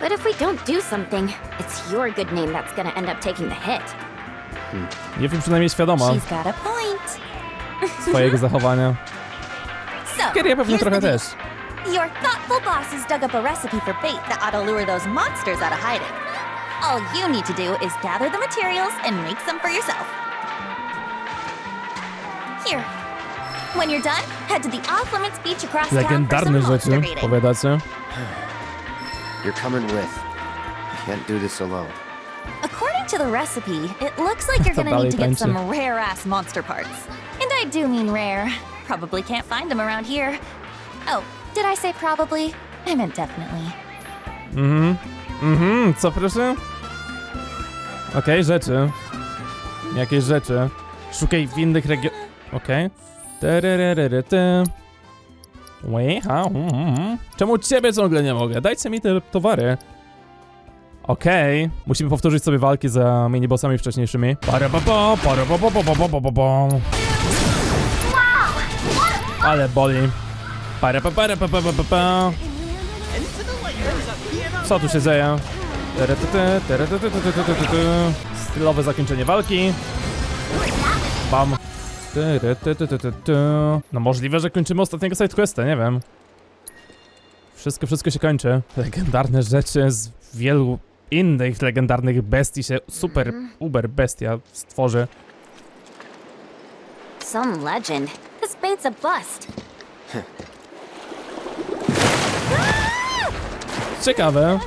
L: But if we don't do something, it's your good name that's gonna end up taking the hit.
A: Nie wiem, przynajmniej świadoma
P: She's got a point.
A: swojego zachowania.
P: So,
A: Kyrie pewnie
P: here's
A: trochę
P: the deal.
A: też.
P: Your thoughtful bosses dug up a recipe for bait that ought to lure those monsters out of hiding. All you need to do is gather the materials and make some for yourself. Here. When you're done, head to the off-limits beach across town for some
A: Legendarne
P: monster
A: rzeczy,
P: baiting.
A: powiadacie?
C: You're coming with. Can't do this alone.
P: According to the recipe, it looks like you're
A: To
P: gonna need to
A: dalej
P: get some
A: tańczy.
P: rare-ass monster parts. And I do mean rare. Probably can't find them around here. Oh, did I say probably? I meant definitely.
A: Co proszę? Okej, rzeczy. Jakieś rzeczy. Szukaj w innych regionach. Okej. Czemu ciebie ciągle nie mogę? Dajcie mi te towary. Okej. Musimy powtórzyć sobie walki za minibossami wcześniejszymi. Ale boli. Co tu się dzieje? Stylowe zakończenie walki. Bam. No możliwe, że kończymy ostatniego sidequesta, nie wiem. Wszystko się kończy. Legendarne rzeczy z wielu innych legendarnych bestii się uber bestia stworzy.
L: Some legend. This bait's a bust.
A: Ciekawe.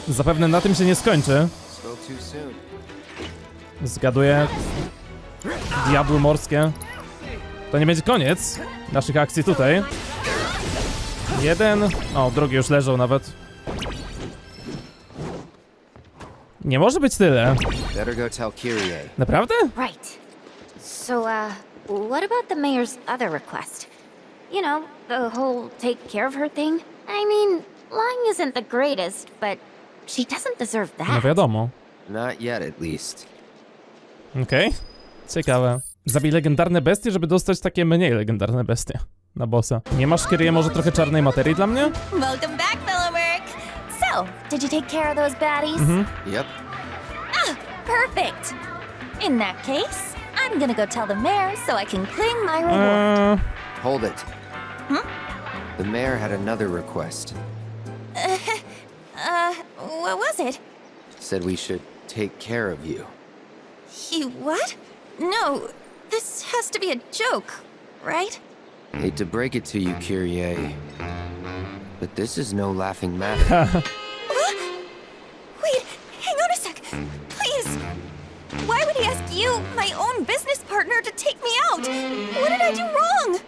A: Zapewne na tym się nie skończy.
C: Spoke too soon.
A: Zgaduję. Diabły morskie. To nie będzie koniec naszych akcji tutaj. Jeden. O, drugi już leżał nawet. Nie może być tyle.
C: Better go tell Kyrie.
A: Naprawdę?
L: Right. So, what about the mayor's other request? You know, the whole take care of her thing? I mean, lying isn't the greatest, but she doesn't deserve
A: No
L: that.
A: wiadomo.
C: Not yet, at least.
A: Okej. Ciekawe. Zabij legendarne bestie, żeby dostać takie mniej legendarne bestie na bossa. Nie masz, Kyrie, może trochę czarnej materii dla mnie?
P: Welcome back, fellow merc. So, did you take care of those baddies?
C: Yep.
P: Ah, perfect. In that case, I'm gonna go tell the mayor so I can claim my reward.
C: Hold it. The mayor had another request.
P: What was it?
C: Said we should take care of you.
P: He what? No, this has to be a joke, right?
C: Hate to break it to you, Kyrie, but this is no laughing matter.
P: What? Wait, hang on a sec. Please. Why would he ask you, my own business partner, to take me out? What did I do wrong?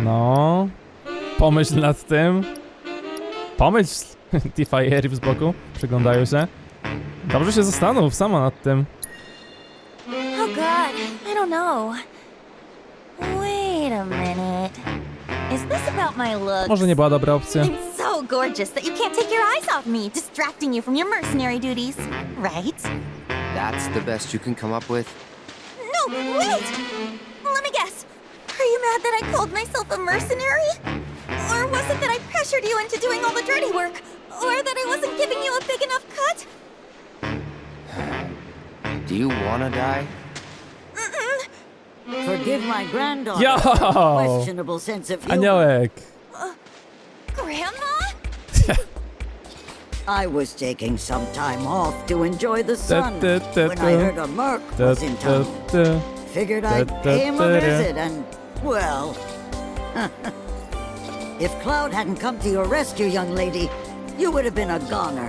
A: No. Pomyśl nad tym. Pomyśl. T-Fiery z boku. Przyglądają się. Dobrze się zastanów sama nad tym.
P: Oh god, I don't know. Wait a minute. Is this about my looks?
A: Może nie była dobra opcja.
P: It's so gorgeous that you can't take your eyes off me, distracting you from your mercenary duties, right?
C: That's the best you can come up with?
P: No, wait! Let me guess. Are you mad that I called myself a mercenary? Or was it that I pressured you into doing all the dirty work? Or that I wasn't giving you a big enough cut?
C: Do you wanna die?
Q: Forgive my granddaughter.
A: Yo!
Q: Questionable sense of humor.
A: Aniołek.
P: Grandma?
Q: I was taking some time off to enjoy the sun when I heard a merc was in town. Figured I'd pay him a visit and, well... If Cloud hadn't come to your rescue, young lady, you would have been a goner.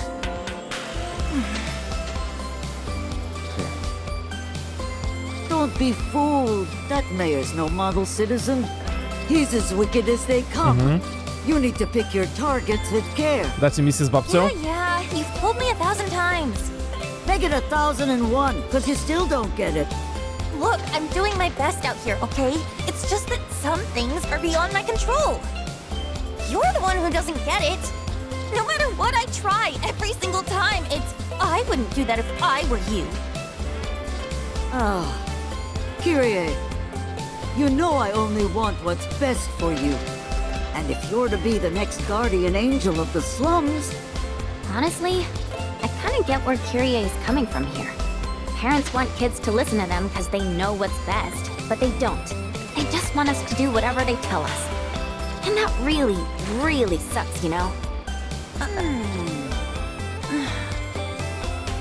Q: Don't be fooled. That mayor's no model citizen. He's as wicked as they come. You need to pick your targets with care.
A: Dacie misję z babcią?
P: Yeah, you've told me 1,000 times.
Q: Make it 1,001, because you still don't get it.
P: Look, I'm doing my best out here, okay? It's just that some things are beyond my control. You're the one who doesn't get it. No matter what I try, every single time, I wouldn't do that if I were you.
Q: Ah, Kyrie, you know I only want what's best for you. And if you're to be the next guardian angel of the slums...
E: Honestly, I kind of get where Kyrie is coming from here. Parents want kids to listen to them because they know what's best, but they don't. They just want us to do whatever they tell us. And that really, really sucks, you know?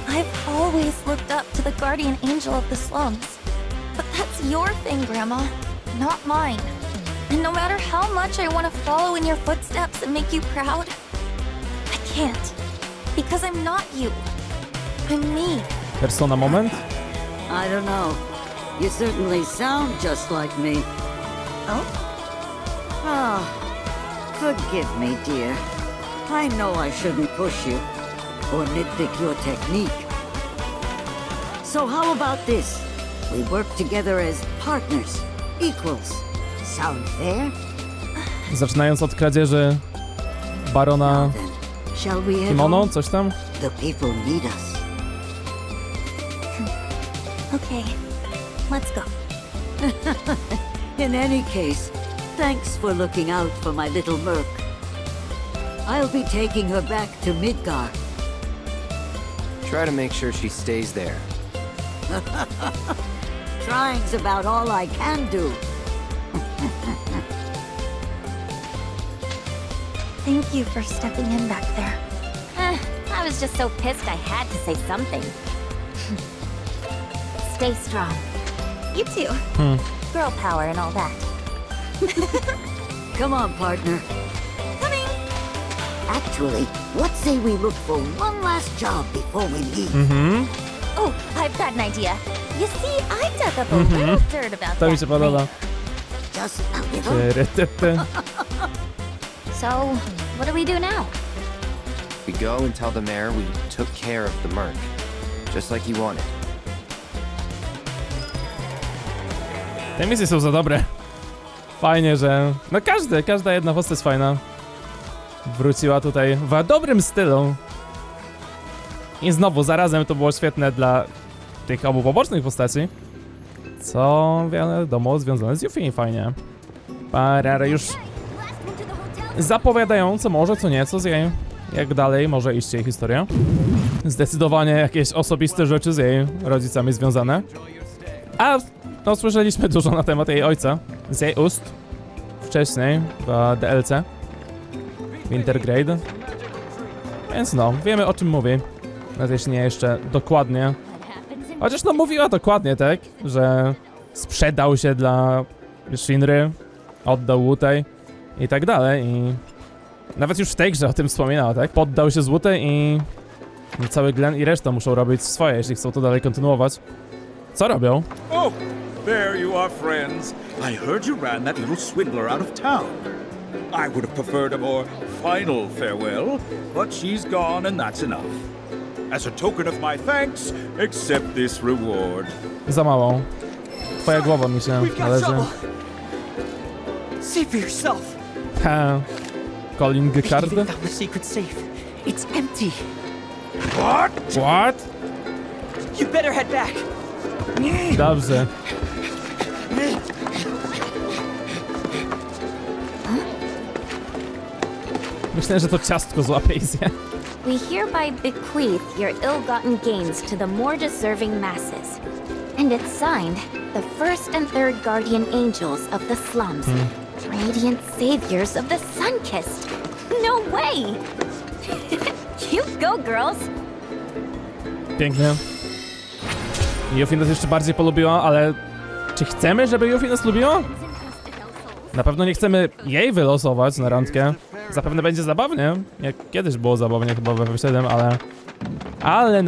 P: I've always looked up to the guardian angel of the slums. But that's your thing, Grandma, not mine. And no matter how much I want to follow in your footsteps and make you proud, I can't. Because I'm not you. I'm me.
A: Persona moment?
Q: I don't know. You certainly sound just like me.
P: Oh?
Q: Ah, forgive me, dear. I know I shouldn't push you or nitpick your technique. So how about this? We work together as partners, equals. Sound fair?
A: Zaczynając od kradzieży barona
Q: Shall we head
A: kimono,
Q: home?
A: coś tam?
Q: The people need us.
P: Okay, let's go.
Q: In any case, thanks for looking out for my little merc. I'll be taking her back to Midgar.
C: Try to make sure she stays there.
Q: Trying's about all I can do.
P: Thank you for stepping in back there.
E: I was just so pissed I had to say something. Stay strong.
P: You too. Girl power and all that.
Q: Come on, partner.
P: Coming!
Q: Actually, let's say we look for one last job before we leave.
P: Oh, I've got an idea. You see, I dug up a little dirt about
A: To mi
P: that
A: się podoba.
Q: Just a little.
E: So, what do we do now?
C: We go and tell the mayor we took care of the merc, just like he wanted.
A: Te misje są za dobre. Fajnie, że... No każda jedna postać jest fajna. Wróciła tutaj w dobrym stylu. I znowu, zarazem to było świetne dla tych obu pobocznych postaci. Co wiadomo, związane z Yuffie, fajnie. Parę już zapowiadające może co nieco z jej, jak dalej może iść jej historia. Zdecydowanie jakieś osobiste rzeczy z jej rodzicami związane. A no, słyszeliśmy dużo na temat jej ojca, z jej ust, wcześniej w DLC Wintergrade. Więc no, wiemy o czym mówi. Nawet jeśli nie jeszcze dokładnie. Chociaż no mówiła dokładnie, tak? Że sprzedał się dla Shinry, oddał Łutej i tak dalej. I nawet już w tej grze o tym wspominała, tak? Poddał się Łutej i cały Glen i reszta muszą robić swoje, jeśli chcą to dalej kontynuować. Co robią?
K: Oh, there you are, friends. I heard you ran that little swindler out of town. I would have preferred a more final farewell, but she's gone and that's enough. As a token of my thanks, accept this reward.
A: Za małą. Twoja głowa mi się należy.
J: See for yourself.
A: Ha. Calling card?
J: Found the secret safe. It's empty.
K: What?
A: What?
J: You better head back.
A: Dobrze. Myślę, że to ciastko złapie i zje.
L: We hereby bequeath your ill-gotten gains to the more deserving masses. And it's signed, the first and third guardian angels of the slums. Radiant saviors of the sun-kissed. No way! You go, girls!
A: Pięknie. Yuffie nas jeszcze bardziej polubiła, ale czy chcemy, żeby Yuffie nas lubiła? Na pewno nie chcemy jej wylosować na randkę. Zapewne będzie zabawnie, jak kiedyś było zabawnie chyba we FF7, ale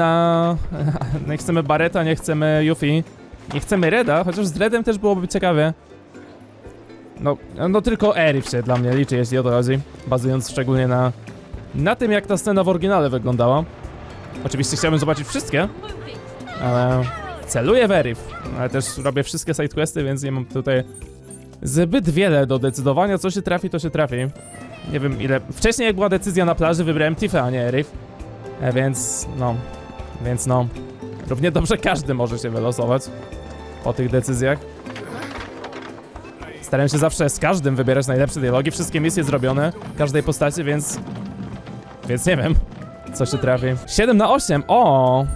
A: nie chcemy Barretta, nie chcemy Yuffie, nie chcemy Reda, chociaż z Redem też byłoby ciekawie. No tylko Aerith się dla mnie liczy, jeśli o to chodzi, bazując szczególnie na tym, jak ta scena w oryginale wyglądała. Oczywiście chciałbym zobaczyć wszystkie, ale celuję w Aerith, ale też robię wszystkie sidequesty, więc nie mam tutaj zbyt wiele do decydowania, co się trafi, to się trafi. Nie wiem ile... Wcześniej jak była decyzja na plaży, wybrałem Tiffę, a nie Aerith. Więc no. Równie dobrze każdy może się wylosować po tych decyzjach. Staram się zawsze z każdym wybierać najlepsze dialogi, wszystkie misje zrobione, każdej postaci, więc nie wiem, co się trafi. 7 na 8, o,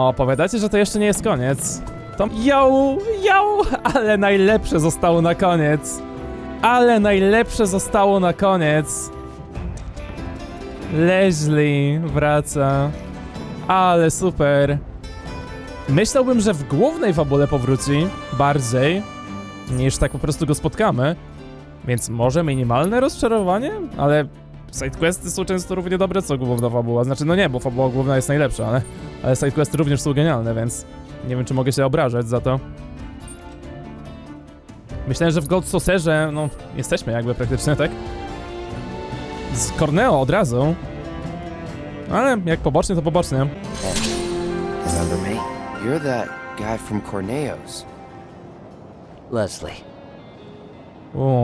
A: opowiadacie, że to jeszcze nie jest koniec. To ale najlepsze zostało na koniec. Leslie wraca. Ale super. Myślałbym, że w głównej fabule powróci bardziej niż tak po prostu go spotkamy. Więc może minimalne rozczarowanie? Ale sidequesty są często równie dobre co główna fabuła. Znaczy no nie, bo fabuła główna jest najlepsza, ale sidequesty również są genialne, więc nie wiem, czy mogę się obrażać za to. Myślałem, że w Gold Saucerze, no, jesteśmy jakby praktycznie, tak? Z Corneo od razu. Ale jak pobocznie, to pobocznie.
C: Remember me? You're that guy from Corneo's.
J: Leslie.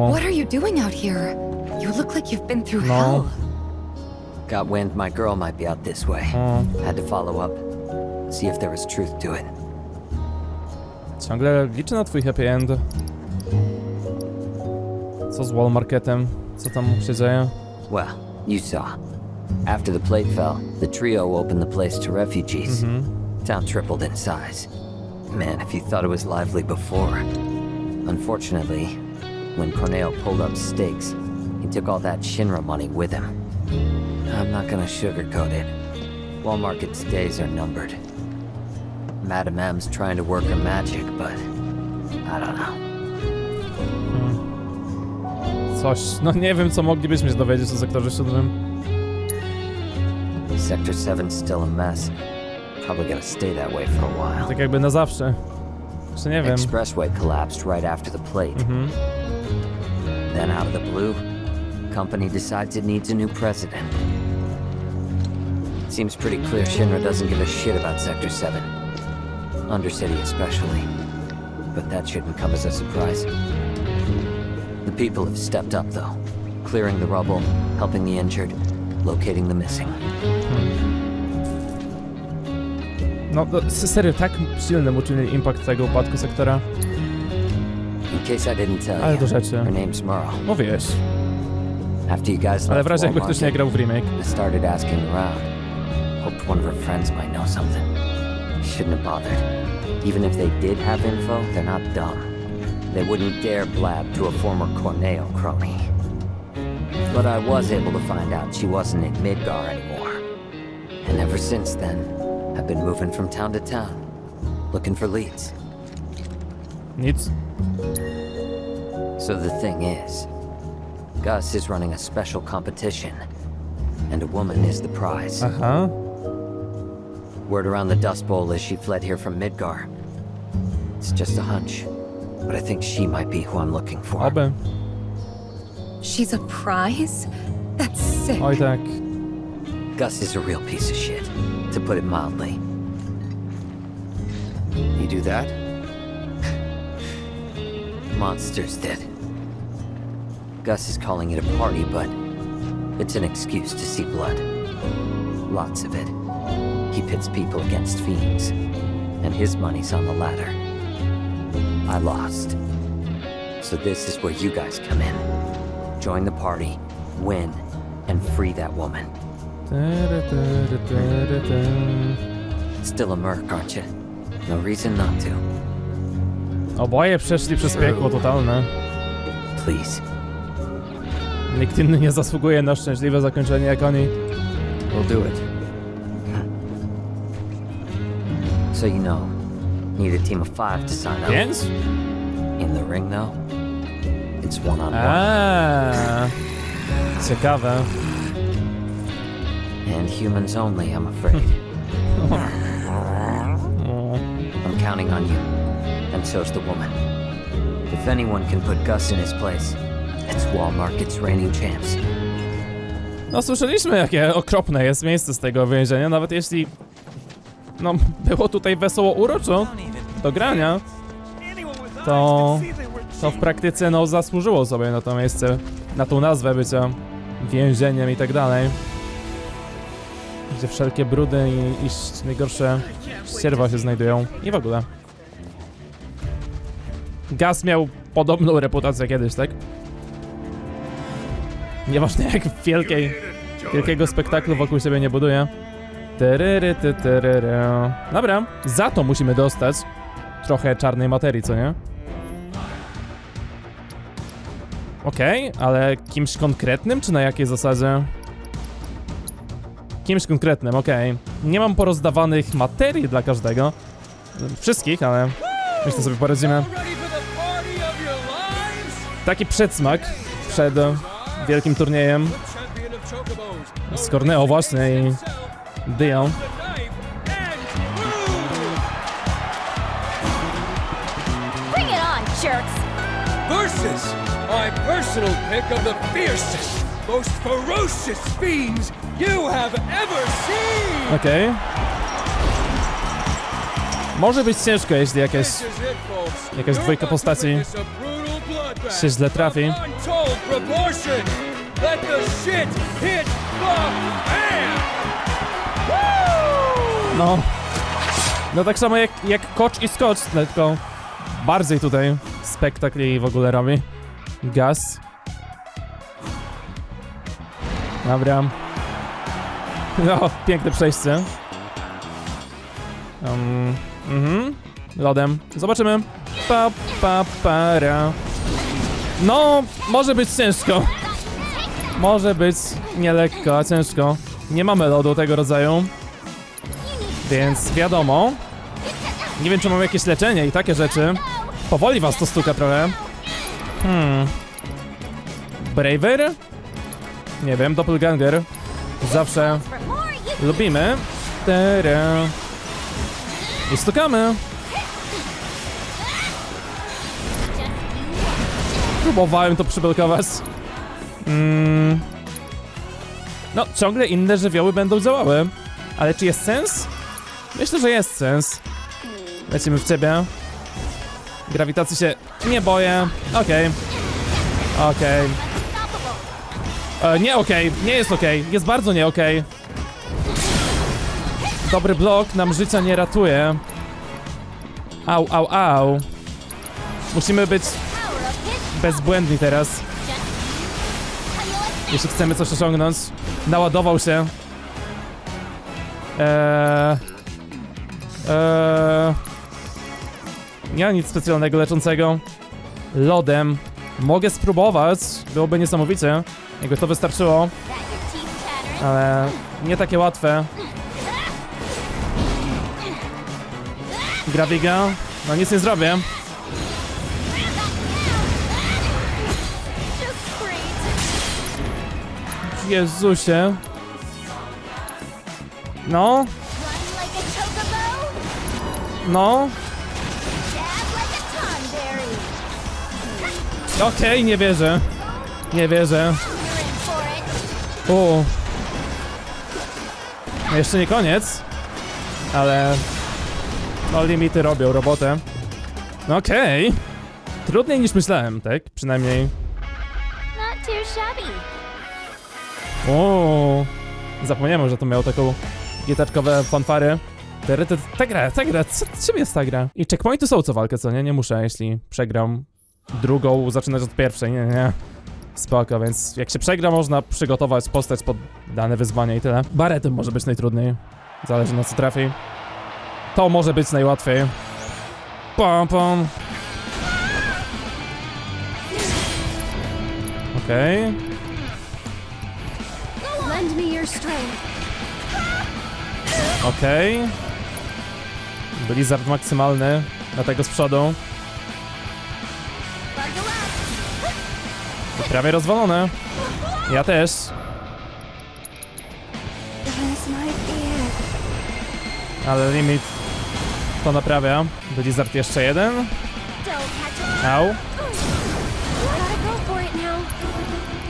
R: What are you doing out here? You look like you've been through hell.
J: Got wind my girl might be out this way. Had to follow up. See if there was truth to it.
A: Ciągle liczę na twój happy end. Co z Wall Marketem? Co tam się dzieje?
J: Well, you saw. After the plate fell, the trio opened the place to refugees. Town tripled in size. Man, if you thought it was lively before. Unfortunately, when Corneo pulled up stakes, he took all that Shinra money with him. I'm not gonna sugarcoat it. Wall Market's days are numbered. Madame M's trying to work her magic, but I don't know.
A: Coś, no nie wiem, co moglibyśmy się dowiedzieć o sektorze 7.
J: Sector 7's still a mess. Probably gonna stay that way for a while.
A: Tak jakby na zawsze. Jeszcze nie wiem.
J: Expressway collapsed right after the plate. Then out of the blue, company decides it needs a new president. Seems pretty clear Shinra doesn't give a shit about Sector 7. Undercity especially. But that shouldn't come as a surprise. The people have stepped up though. Clearing the rubble, helping the injured, locating the missing.
A: No, serio, tak silnym uczynili impact tego upadku sektora.
J: In case I didn't tell
A: Ale do
J: you,
A: rzeczy.
J: her name's Merle.
A: Mówiłeś.
J: After you guys
A: Ale
J: left
A: w razie jakby
J: Walmart,
A: ktoś nie grał w remake.
J: I started asking around. Hoped one of her friends might know something. Shouldn't have bothered. Even if they did have info, they're not dumb. They wouldn't dare blab to a former Corneo crony. But I was able to find out she wasn't in Midgar anymore. And ever since then, I've been moving from town to town, looking for leads.
A: Nic.
J: So the thing is, Gus is running a special competition, and a woman is the prize. Word around the Dust Bowl is she fled here from Midgar. It's just a hunch, but I think she might be who I'm looking for.
A: Oby.
R: She's a prize? That's sick.
A: Oj tak.
J: Gus is a real piece of shit, to put it mildly.
C: You do that?
J: Monsters did. Gus is calling it a party, but it's an excuse to see blood. Lots of it. He pits people against fiends, and his money's on the ladder. I lost. So this is where you guys come in. Join the party, win, and free that woman. Still a merc, aren't you? No reason not to.
A: Oboje przeszli przez piekło totalne.
J: Please.
A: Nikt inny nie zasługuje na szczęśliwe zakończenie jak oni.
C: We'll do it.
J: So you know, need a team of 5 to sign up.
A: Więc?
J: In the ring, though, it's one-on-one.
A: Ciekawe.
J: And humans only, I'm afraid. I'm counting on you, and so's the woman. If anyone can put Gus in his place, it's Walmart's reigning champs.
A: No słyszeliśmy, jakie okropne jest miejsce z tego więzienia, nawet jeśli... No, było tutaj wesoło uroczo do grania, to w praktyce, no, zasłużyło sobie na to miejsce, na tą nazwę bycia więzieniem i tak dalej. Gdzie wszelkie brudy i najgorsze ścierwa się znajdują i w ogóle. Gus miał podobną reputację kiedyś, tak? Nieważne jak wielkiego spektaklu wokół siebie nie buduje. Dobra, za to musimy dostać trochę czarnej materii, co nie? Okej, ale kimś konkretnym, czy na jakiej zasadzie? Kimś konkretnym, okej. Nie mam porozdawanych materii dla każdego. Wszystkich, ale myślę sobie poradzimy. Taki przedsmak przed wielkim turniejem z Corneo właśnie i Dion.
P: Bring it on, jerks!
K: Versus my personal pick of the fiercest, most ferocious fiends you have ever seen!
A: Okej. Może być ciężko, jeśli jakaś dwójka postaci się źle trafi.
K: Let the shit hit the fan!
A: No tak samo jak Kocz i Skocz, tylko bardziej tutaj spektakl i w ogóle robi. Gus. Dobra. No, piękne przejście. Lodem. Zobaczymy. Para. No, może być ciężko. Może być nie lekko, a ciężko. Nie mamy lodu tego rodzaju. Więc wiadomo. Nie wiem, czy mam jakieś leczenie i takie rzeczy. Powoli was to stuka trochę. Braver? Nie wiem, Doppelganger. Zawsze lubimy. I stukamy. Próbowałem to przyblokować. No, ciągle inne żywioły będą działały. Ale czy jest sens? Myślę, że jest sens. Lecimy w ciebie. Grawitacji się nie boję. Okej. Nie okej. Nie jest okej. Jest bardzo nie okej. Dobry blok nam życia nie ratuje. Au, au, au. Musimy być bezbłędni teraz. Jeśli chcemy coś osiągnąć. Naładował się. Nie ma nic specjalnego leczącego. Lodem. Mogę spróbować. Byłoby niesamowicie. Jakby to wystarczyło. Ale nie takie łatwe. Graviga. No nic nie zrobię. Jezusie. No. No. Okej, nie wierzę. Nie wierzę. O. No jeszcze nie koniec. Ale... no limity robią robotę. No okej. Trudniej niż myślałem, tak? Przynajmniej.
E: Not too shabby.
A: O. Zapomniałem, że to miało taką gitarkowe fanfary. Ta gra, czym jest ta gra? I checkpointy są co walkę, co nie? Nie muszę, jeśli przegram drugą, zaczynać od pierwszej, nie. Spoko, więc jak się przegra, można przygotować postać pod dane wyzwanie i tyle. Baretem może być najtrudniej. Zależy na co trafi. To może być najłatwiej. Pom, pom. Okej.
L: Lend me your strength.
A: Okej. Blizzard maksymalny, dlatego z przodu. I prawie rozwalone. Ja też. Ale limit to naprawia. Blizzard jeszcze jeden. Au.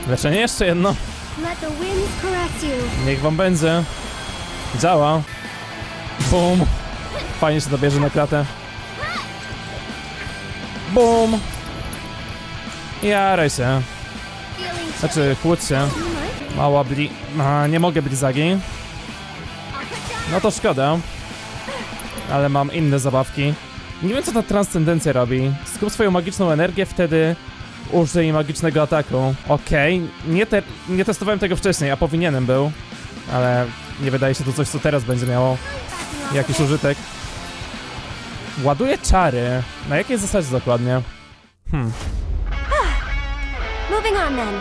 A: Leczenie jeszcze jedno. Niech wam będzie. Działa. Bum. Fajnie się dobierze na klatę. Bum. Jaraj się. Znaczy, chłódź się. Mała nie mogę blizagi. No to szkoda. Ale mam inne zabawki. Nie wiem co ta transcendencja robi. Skup swoją magiczną energię, wtedy użyj magicznego ataku. Okej. Nie testowałem tego wcześniej, a powinienem był. Ale nie wydaje się to coś, co teraz będzie miało jakiś użytek. Ładuje czary. Na jakiej zasadzie dokładnie?
L: Moving on then.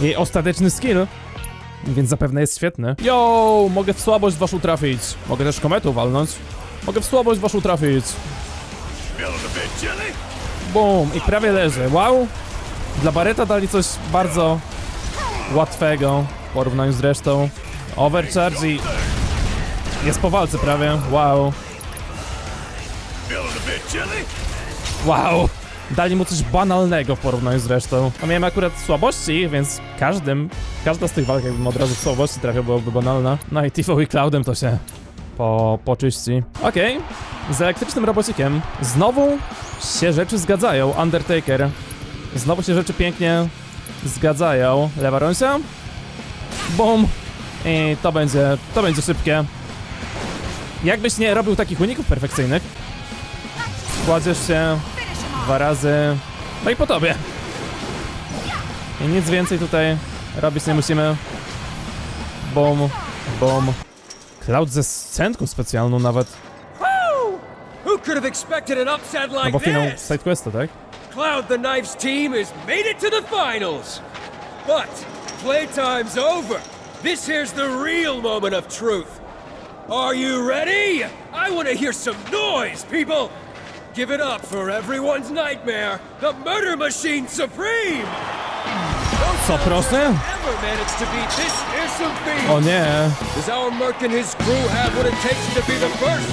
A: Jej ostateczny skill. Więc zapewne jest świetny. Yo, mogę w słabość waszą trafić. Mogę też kometą walnąć. Mogę w słabość waszą trafić. Bum, i prawie leży. Wow. Dla Barretta dali coś bardzo łatwego w porównaniu z resztą. Overcharge i jest po walce prawie. Wow. Wow. Dali mu coś banalnego w porównaniu z resztą. A miałem akurat słabości, więc każda z tych walk jakbym od razu w słabości trafiał, byłoby banalna. No i Tifo i Cloudem to się poczyści. Okej. Z elektrycznym robocikiem znowu się rzeczy zgadzają. Undertaker. Znowu się rzeczy pięknie zgadzają. Lewa rąsia. Bum. I to będzie szybkie. Jakbyś nie robił takich uników perfekcyjnych. Kładziesz się 2 razy. No i po tobie. I nic więcej tutaj robić nie musimy. Bum, bum. Cloud ze scenką specjalną nawet.
K: Who could have expected an upset
A: No
K: like
A: bo finał
K: this?
A: sidequesta, tak?
K: Cloud the Knife's team has made it to the finals. But playtime's over. This here's the real moment of truth. Are you ready? I want to hear some noise, people. Give it up for everyone's nightmare, the Murder Machine Supreme.
A: Co, proszę? O nie.
K: Does our merc and his crew have what it takes to be the first?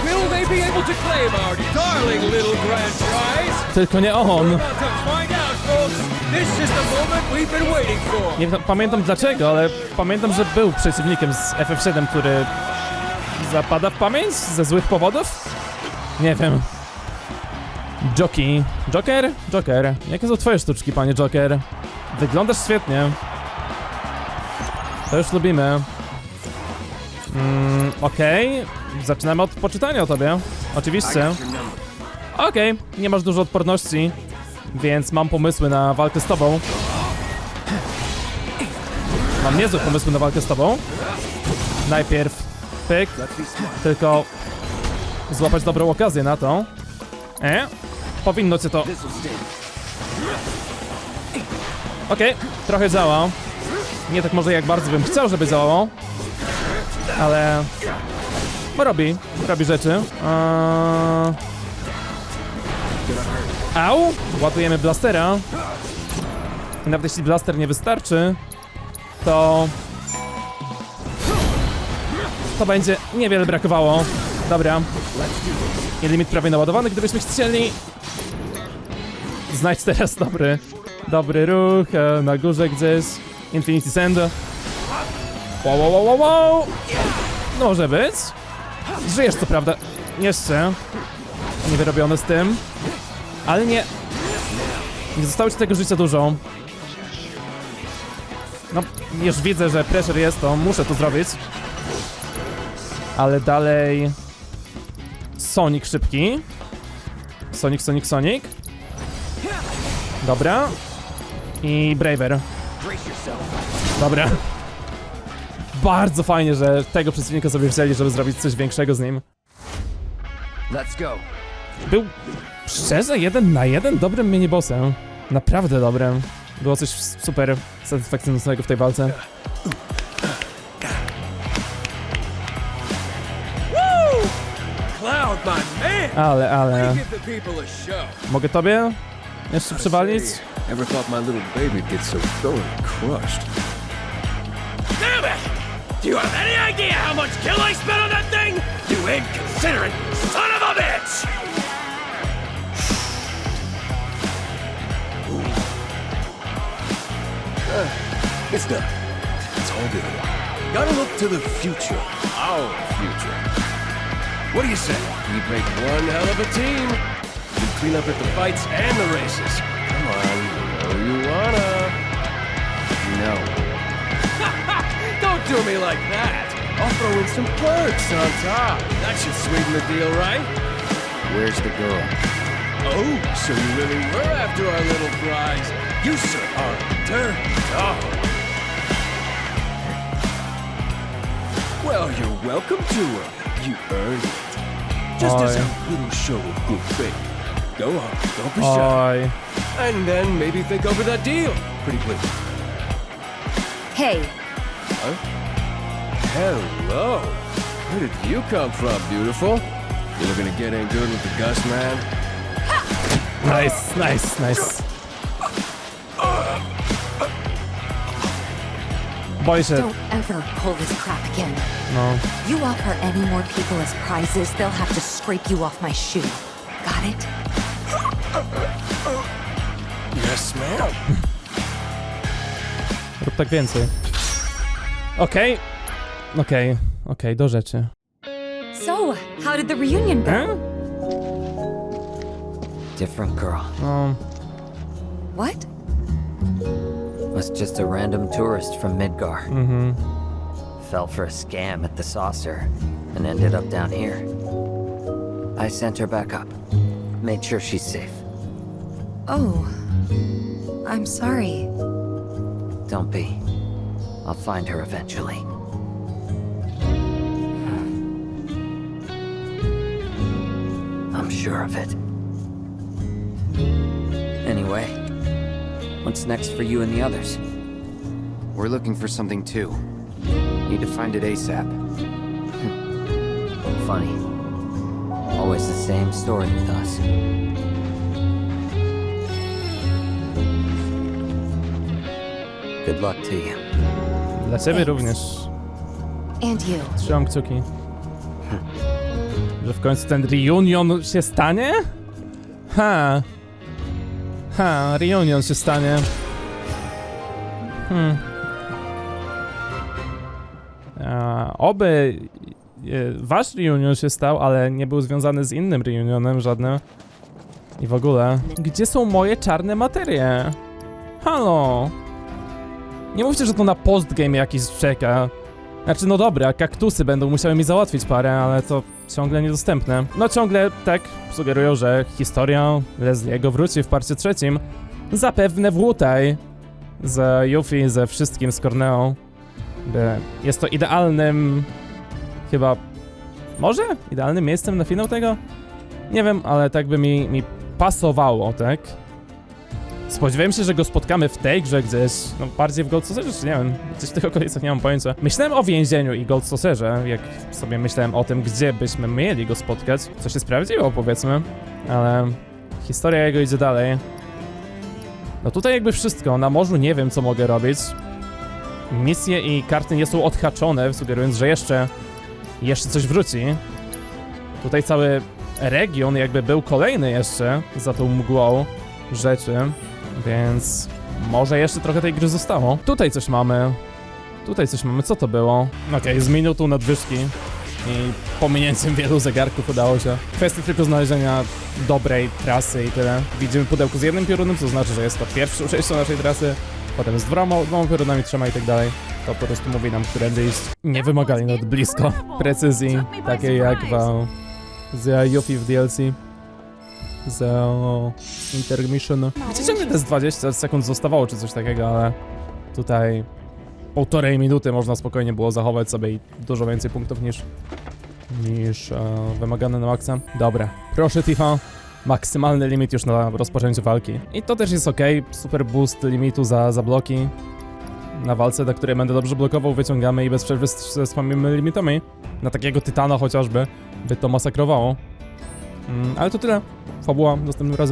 K: Will they be able to claim our darling little grand prize?
A: Tylko nie on.
K: We're about to find out, folks. This is the moment we've been waiting for.
A: Nie pamiętam dlaczego, ale pamiętam, że był przeciwnikiem z FF7, który zapada w pamięć ze złych powodów? Nie wiem. Joker? Joker. Jakie są twoje sztuczki, panie Joker? Wyglądasz świetnie. To już lubimy. Okej. Zaczynamy od poczytania o tobie. Oczywiście. Okej, nie masz dużo odporności, więc mam pomysły na walkę z tobą. Mam niezłe pomysły na walkę z tobą. Najpierw pyk, tylko złapać dobrą okazję na to. Powinno cię to... Okej, trochę działa. Nie tak może jak bardzo bym chciał, żeby działało. Ale... robi rzeczy. Au! Ładujemy blastera. I nawet jeśli blaster nie wystarczy, to będzie niewiele brakowało. Dobra. I limit prawie naładowany, gdybyśmy chcieli. Znajdź teraz dobry ruch na górze gdzieś. Infinity Sand. Wow. No może być. Żyjesz co prawda. Jeszcze. Niewyrobiony z tym. Ale nie zostało ci tego życia dużo. No, już widzę, że pressure jest, to muszę to zrobić. Ale dalej... Sonic szybki. Sonic. Dobra. I Braver. Dobra. Bardzo fajnie, że tego przeciwnika sobie wzięli, żeby zrobić coś większego z nim.
C: Let's go.
A: Był szczerze 1 na 1 dobrym minibossem. Naprawdę dobrym. Było coś super satysfakcjonującego w tej walce. Ale... Mogę tobie jeszcze przywalić?
F: Ever thought my little baby'd get so thoroughly crushed?
K: Damn it! Do you have any idea how much kill I spent on that thing? You inconsiderate son of a bitch!
F: It's done. It's all good. Gotta look to the future. Our future. What do you say? We'd make one hell of a team. We'd clean up at the fights and the races. Come on, you know you wanna.
C: No.
F: Don't do me like that. I'll throw in some perks on top. That should sweeten the deal, right?
C: Where's the girl?
F: Oh, so you really were after our little prize. You sir are a dirty dog. Well, you're welcome to her. You earned it. Just as a little show of good faith. Go on, don't be shy. And then maybe think over that deal. Pretty please.
R: Hey.
F: Huh? Hello. Where did you come from, beautiful? You looking to get in good with the Gus man?
A: Nice. Boję się.
N: Don't ever pull this crap again.
A: No.
N: You offer any more people as prizes, they'll have to scrape you off my shoe. Got it?
F: Yes, ma'am.
A: Rób tak więcej. Okej, do rzeczy.
N: So, how did the reunion go?
J: Different girl.
N: What?
J: Was just a random tourist from Midgar. Fell for a scam at the saucer and ended up down here. I sent her back up. Made sure she's safe.
N: Oh. I'm sorry.
J: Don't be. I'll find her eventually. I'm sure of it. Anyway, what's next for you and the others?
C: We're looking for something too. Need to find it ASAP.
J: Funny. Always the same story with us. Good luck to you.
A: Dla ciebie również.
N: And you.
A: Trzymam kciuki. Że w końcu ten reunion się stanie? Reunion się stanie. Oby wasz reunion się stał, ale nie był związany z innym reunionem żadnym. I w ogóle. Gdzie są moje czarne materie? Halo? Nie mówcie, że to na postgame jakiś czeka. Znaczy, no dobra, kaktusy będą musiały mi załatwić parę, ale to ciągle niedostępne. No ciągle, tak, sugerują, że historia Leslie'ego wróci w parcie 3. Zapewne tutaj z Yuffie, ze wszystkim, z Corneo. Jest to idealnym... chyba... może? Idealnym miejscem na finał tego? Nie wiem, ale tak by mi pasowało, tak? Spodziewałem się, że go spotkamy w tej grze gdzieś, no bardziej w Gold Saucerze, czy nie wiem, gdzieś w tych okolicach, nie mam pojęcia. Myślałem o więzieniu i Gold Saucerze, jak sobie myślałem o tym, gdzie byśmy mieli go spotkać, co się sprawdziło, powiedzmy, ale historia jego idzie dalej. No tutaj jakby wszystko, na morzu nie wiem, co mogę robić. Misje i karty nie są odhaczone, sugerując, że jeszcze coś wróci. Tutaj cały region jakby był kolejny jeszcze za tą mgłą rzeczy, więc może jeszcze trochę tej gry zostało. Tutaj coś mamy, co to było? Okej, z minutą nadwyżki i pominięciem wielu zegarków udało się. Kwestia tylko znalezienia dobrej trasy i tyle. Widzimy pudełko z jednym piorunem, co znaczy, że jest to pierwsze przejście naszej trasy, potem z dwoma piorunami, 3 i tak dalej. To po prostu mówi nam, którędy iść. Nie wymagali nawet blisko precyzji, takiej jak z Yuffie w DLC. Za intermission. Wiecie, że mi to z 20 sekund zostawało, czy coś takiego, ale tutaj 1,5 minuty można spokojnie było zachować sobie i dużo więcej punktów niż wymagane na maksa. Dobra, proszę Tifa, maksymalny limit już na rozpoczęcie walki. I to też jest ok, super boost limitu za bloki. Na walce, na której będę dobrze blokował, wyciągamy i bez przerwy ze samymi limitami. Na takiego tytana chociażby by to masakrowało. Ale to tyle. Fabuła następnym razem.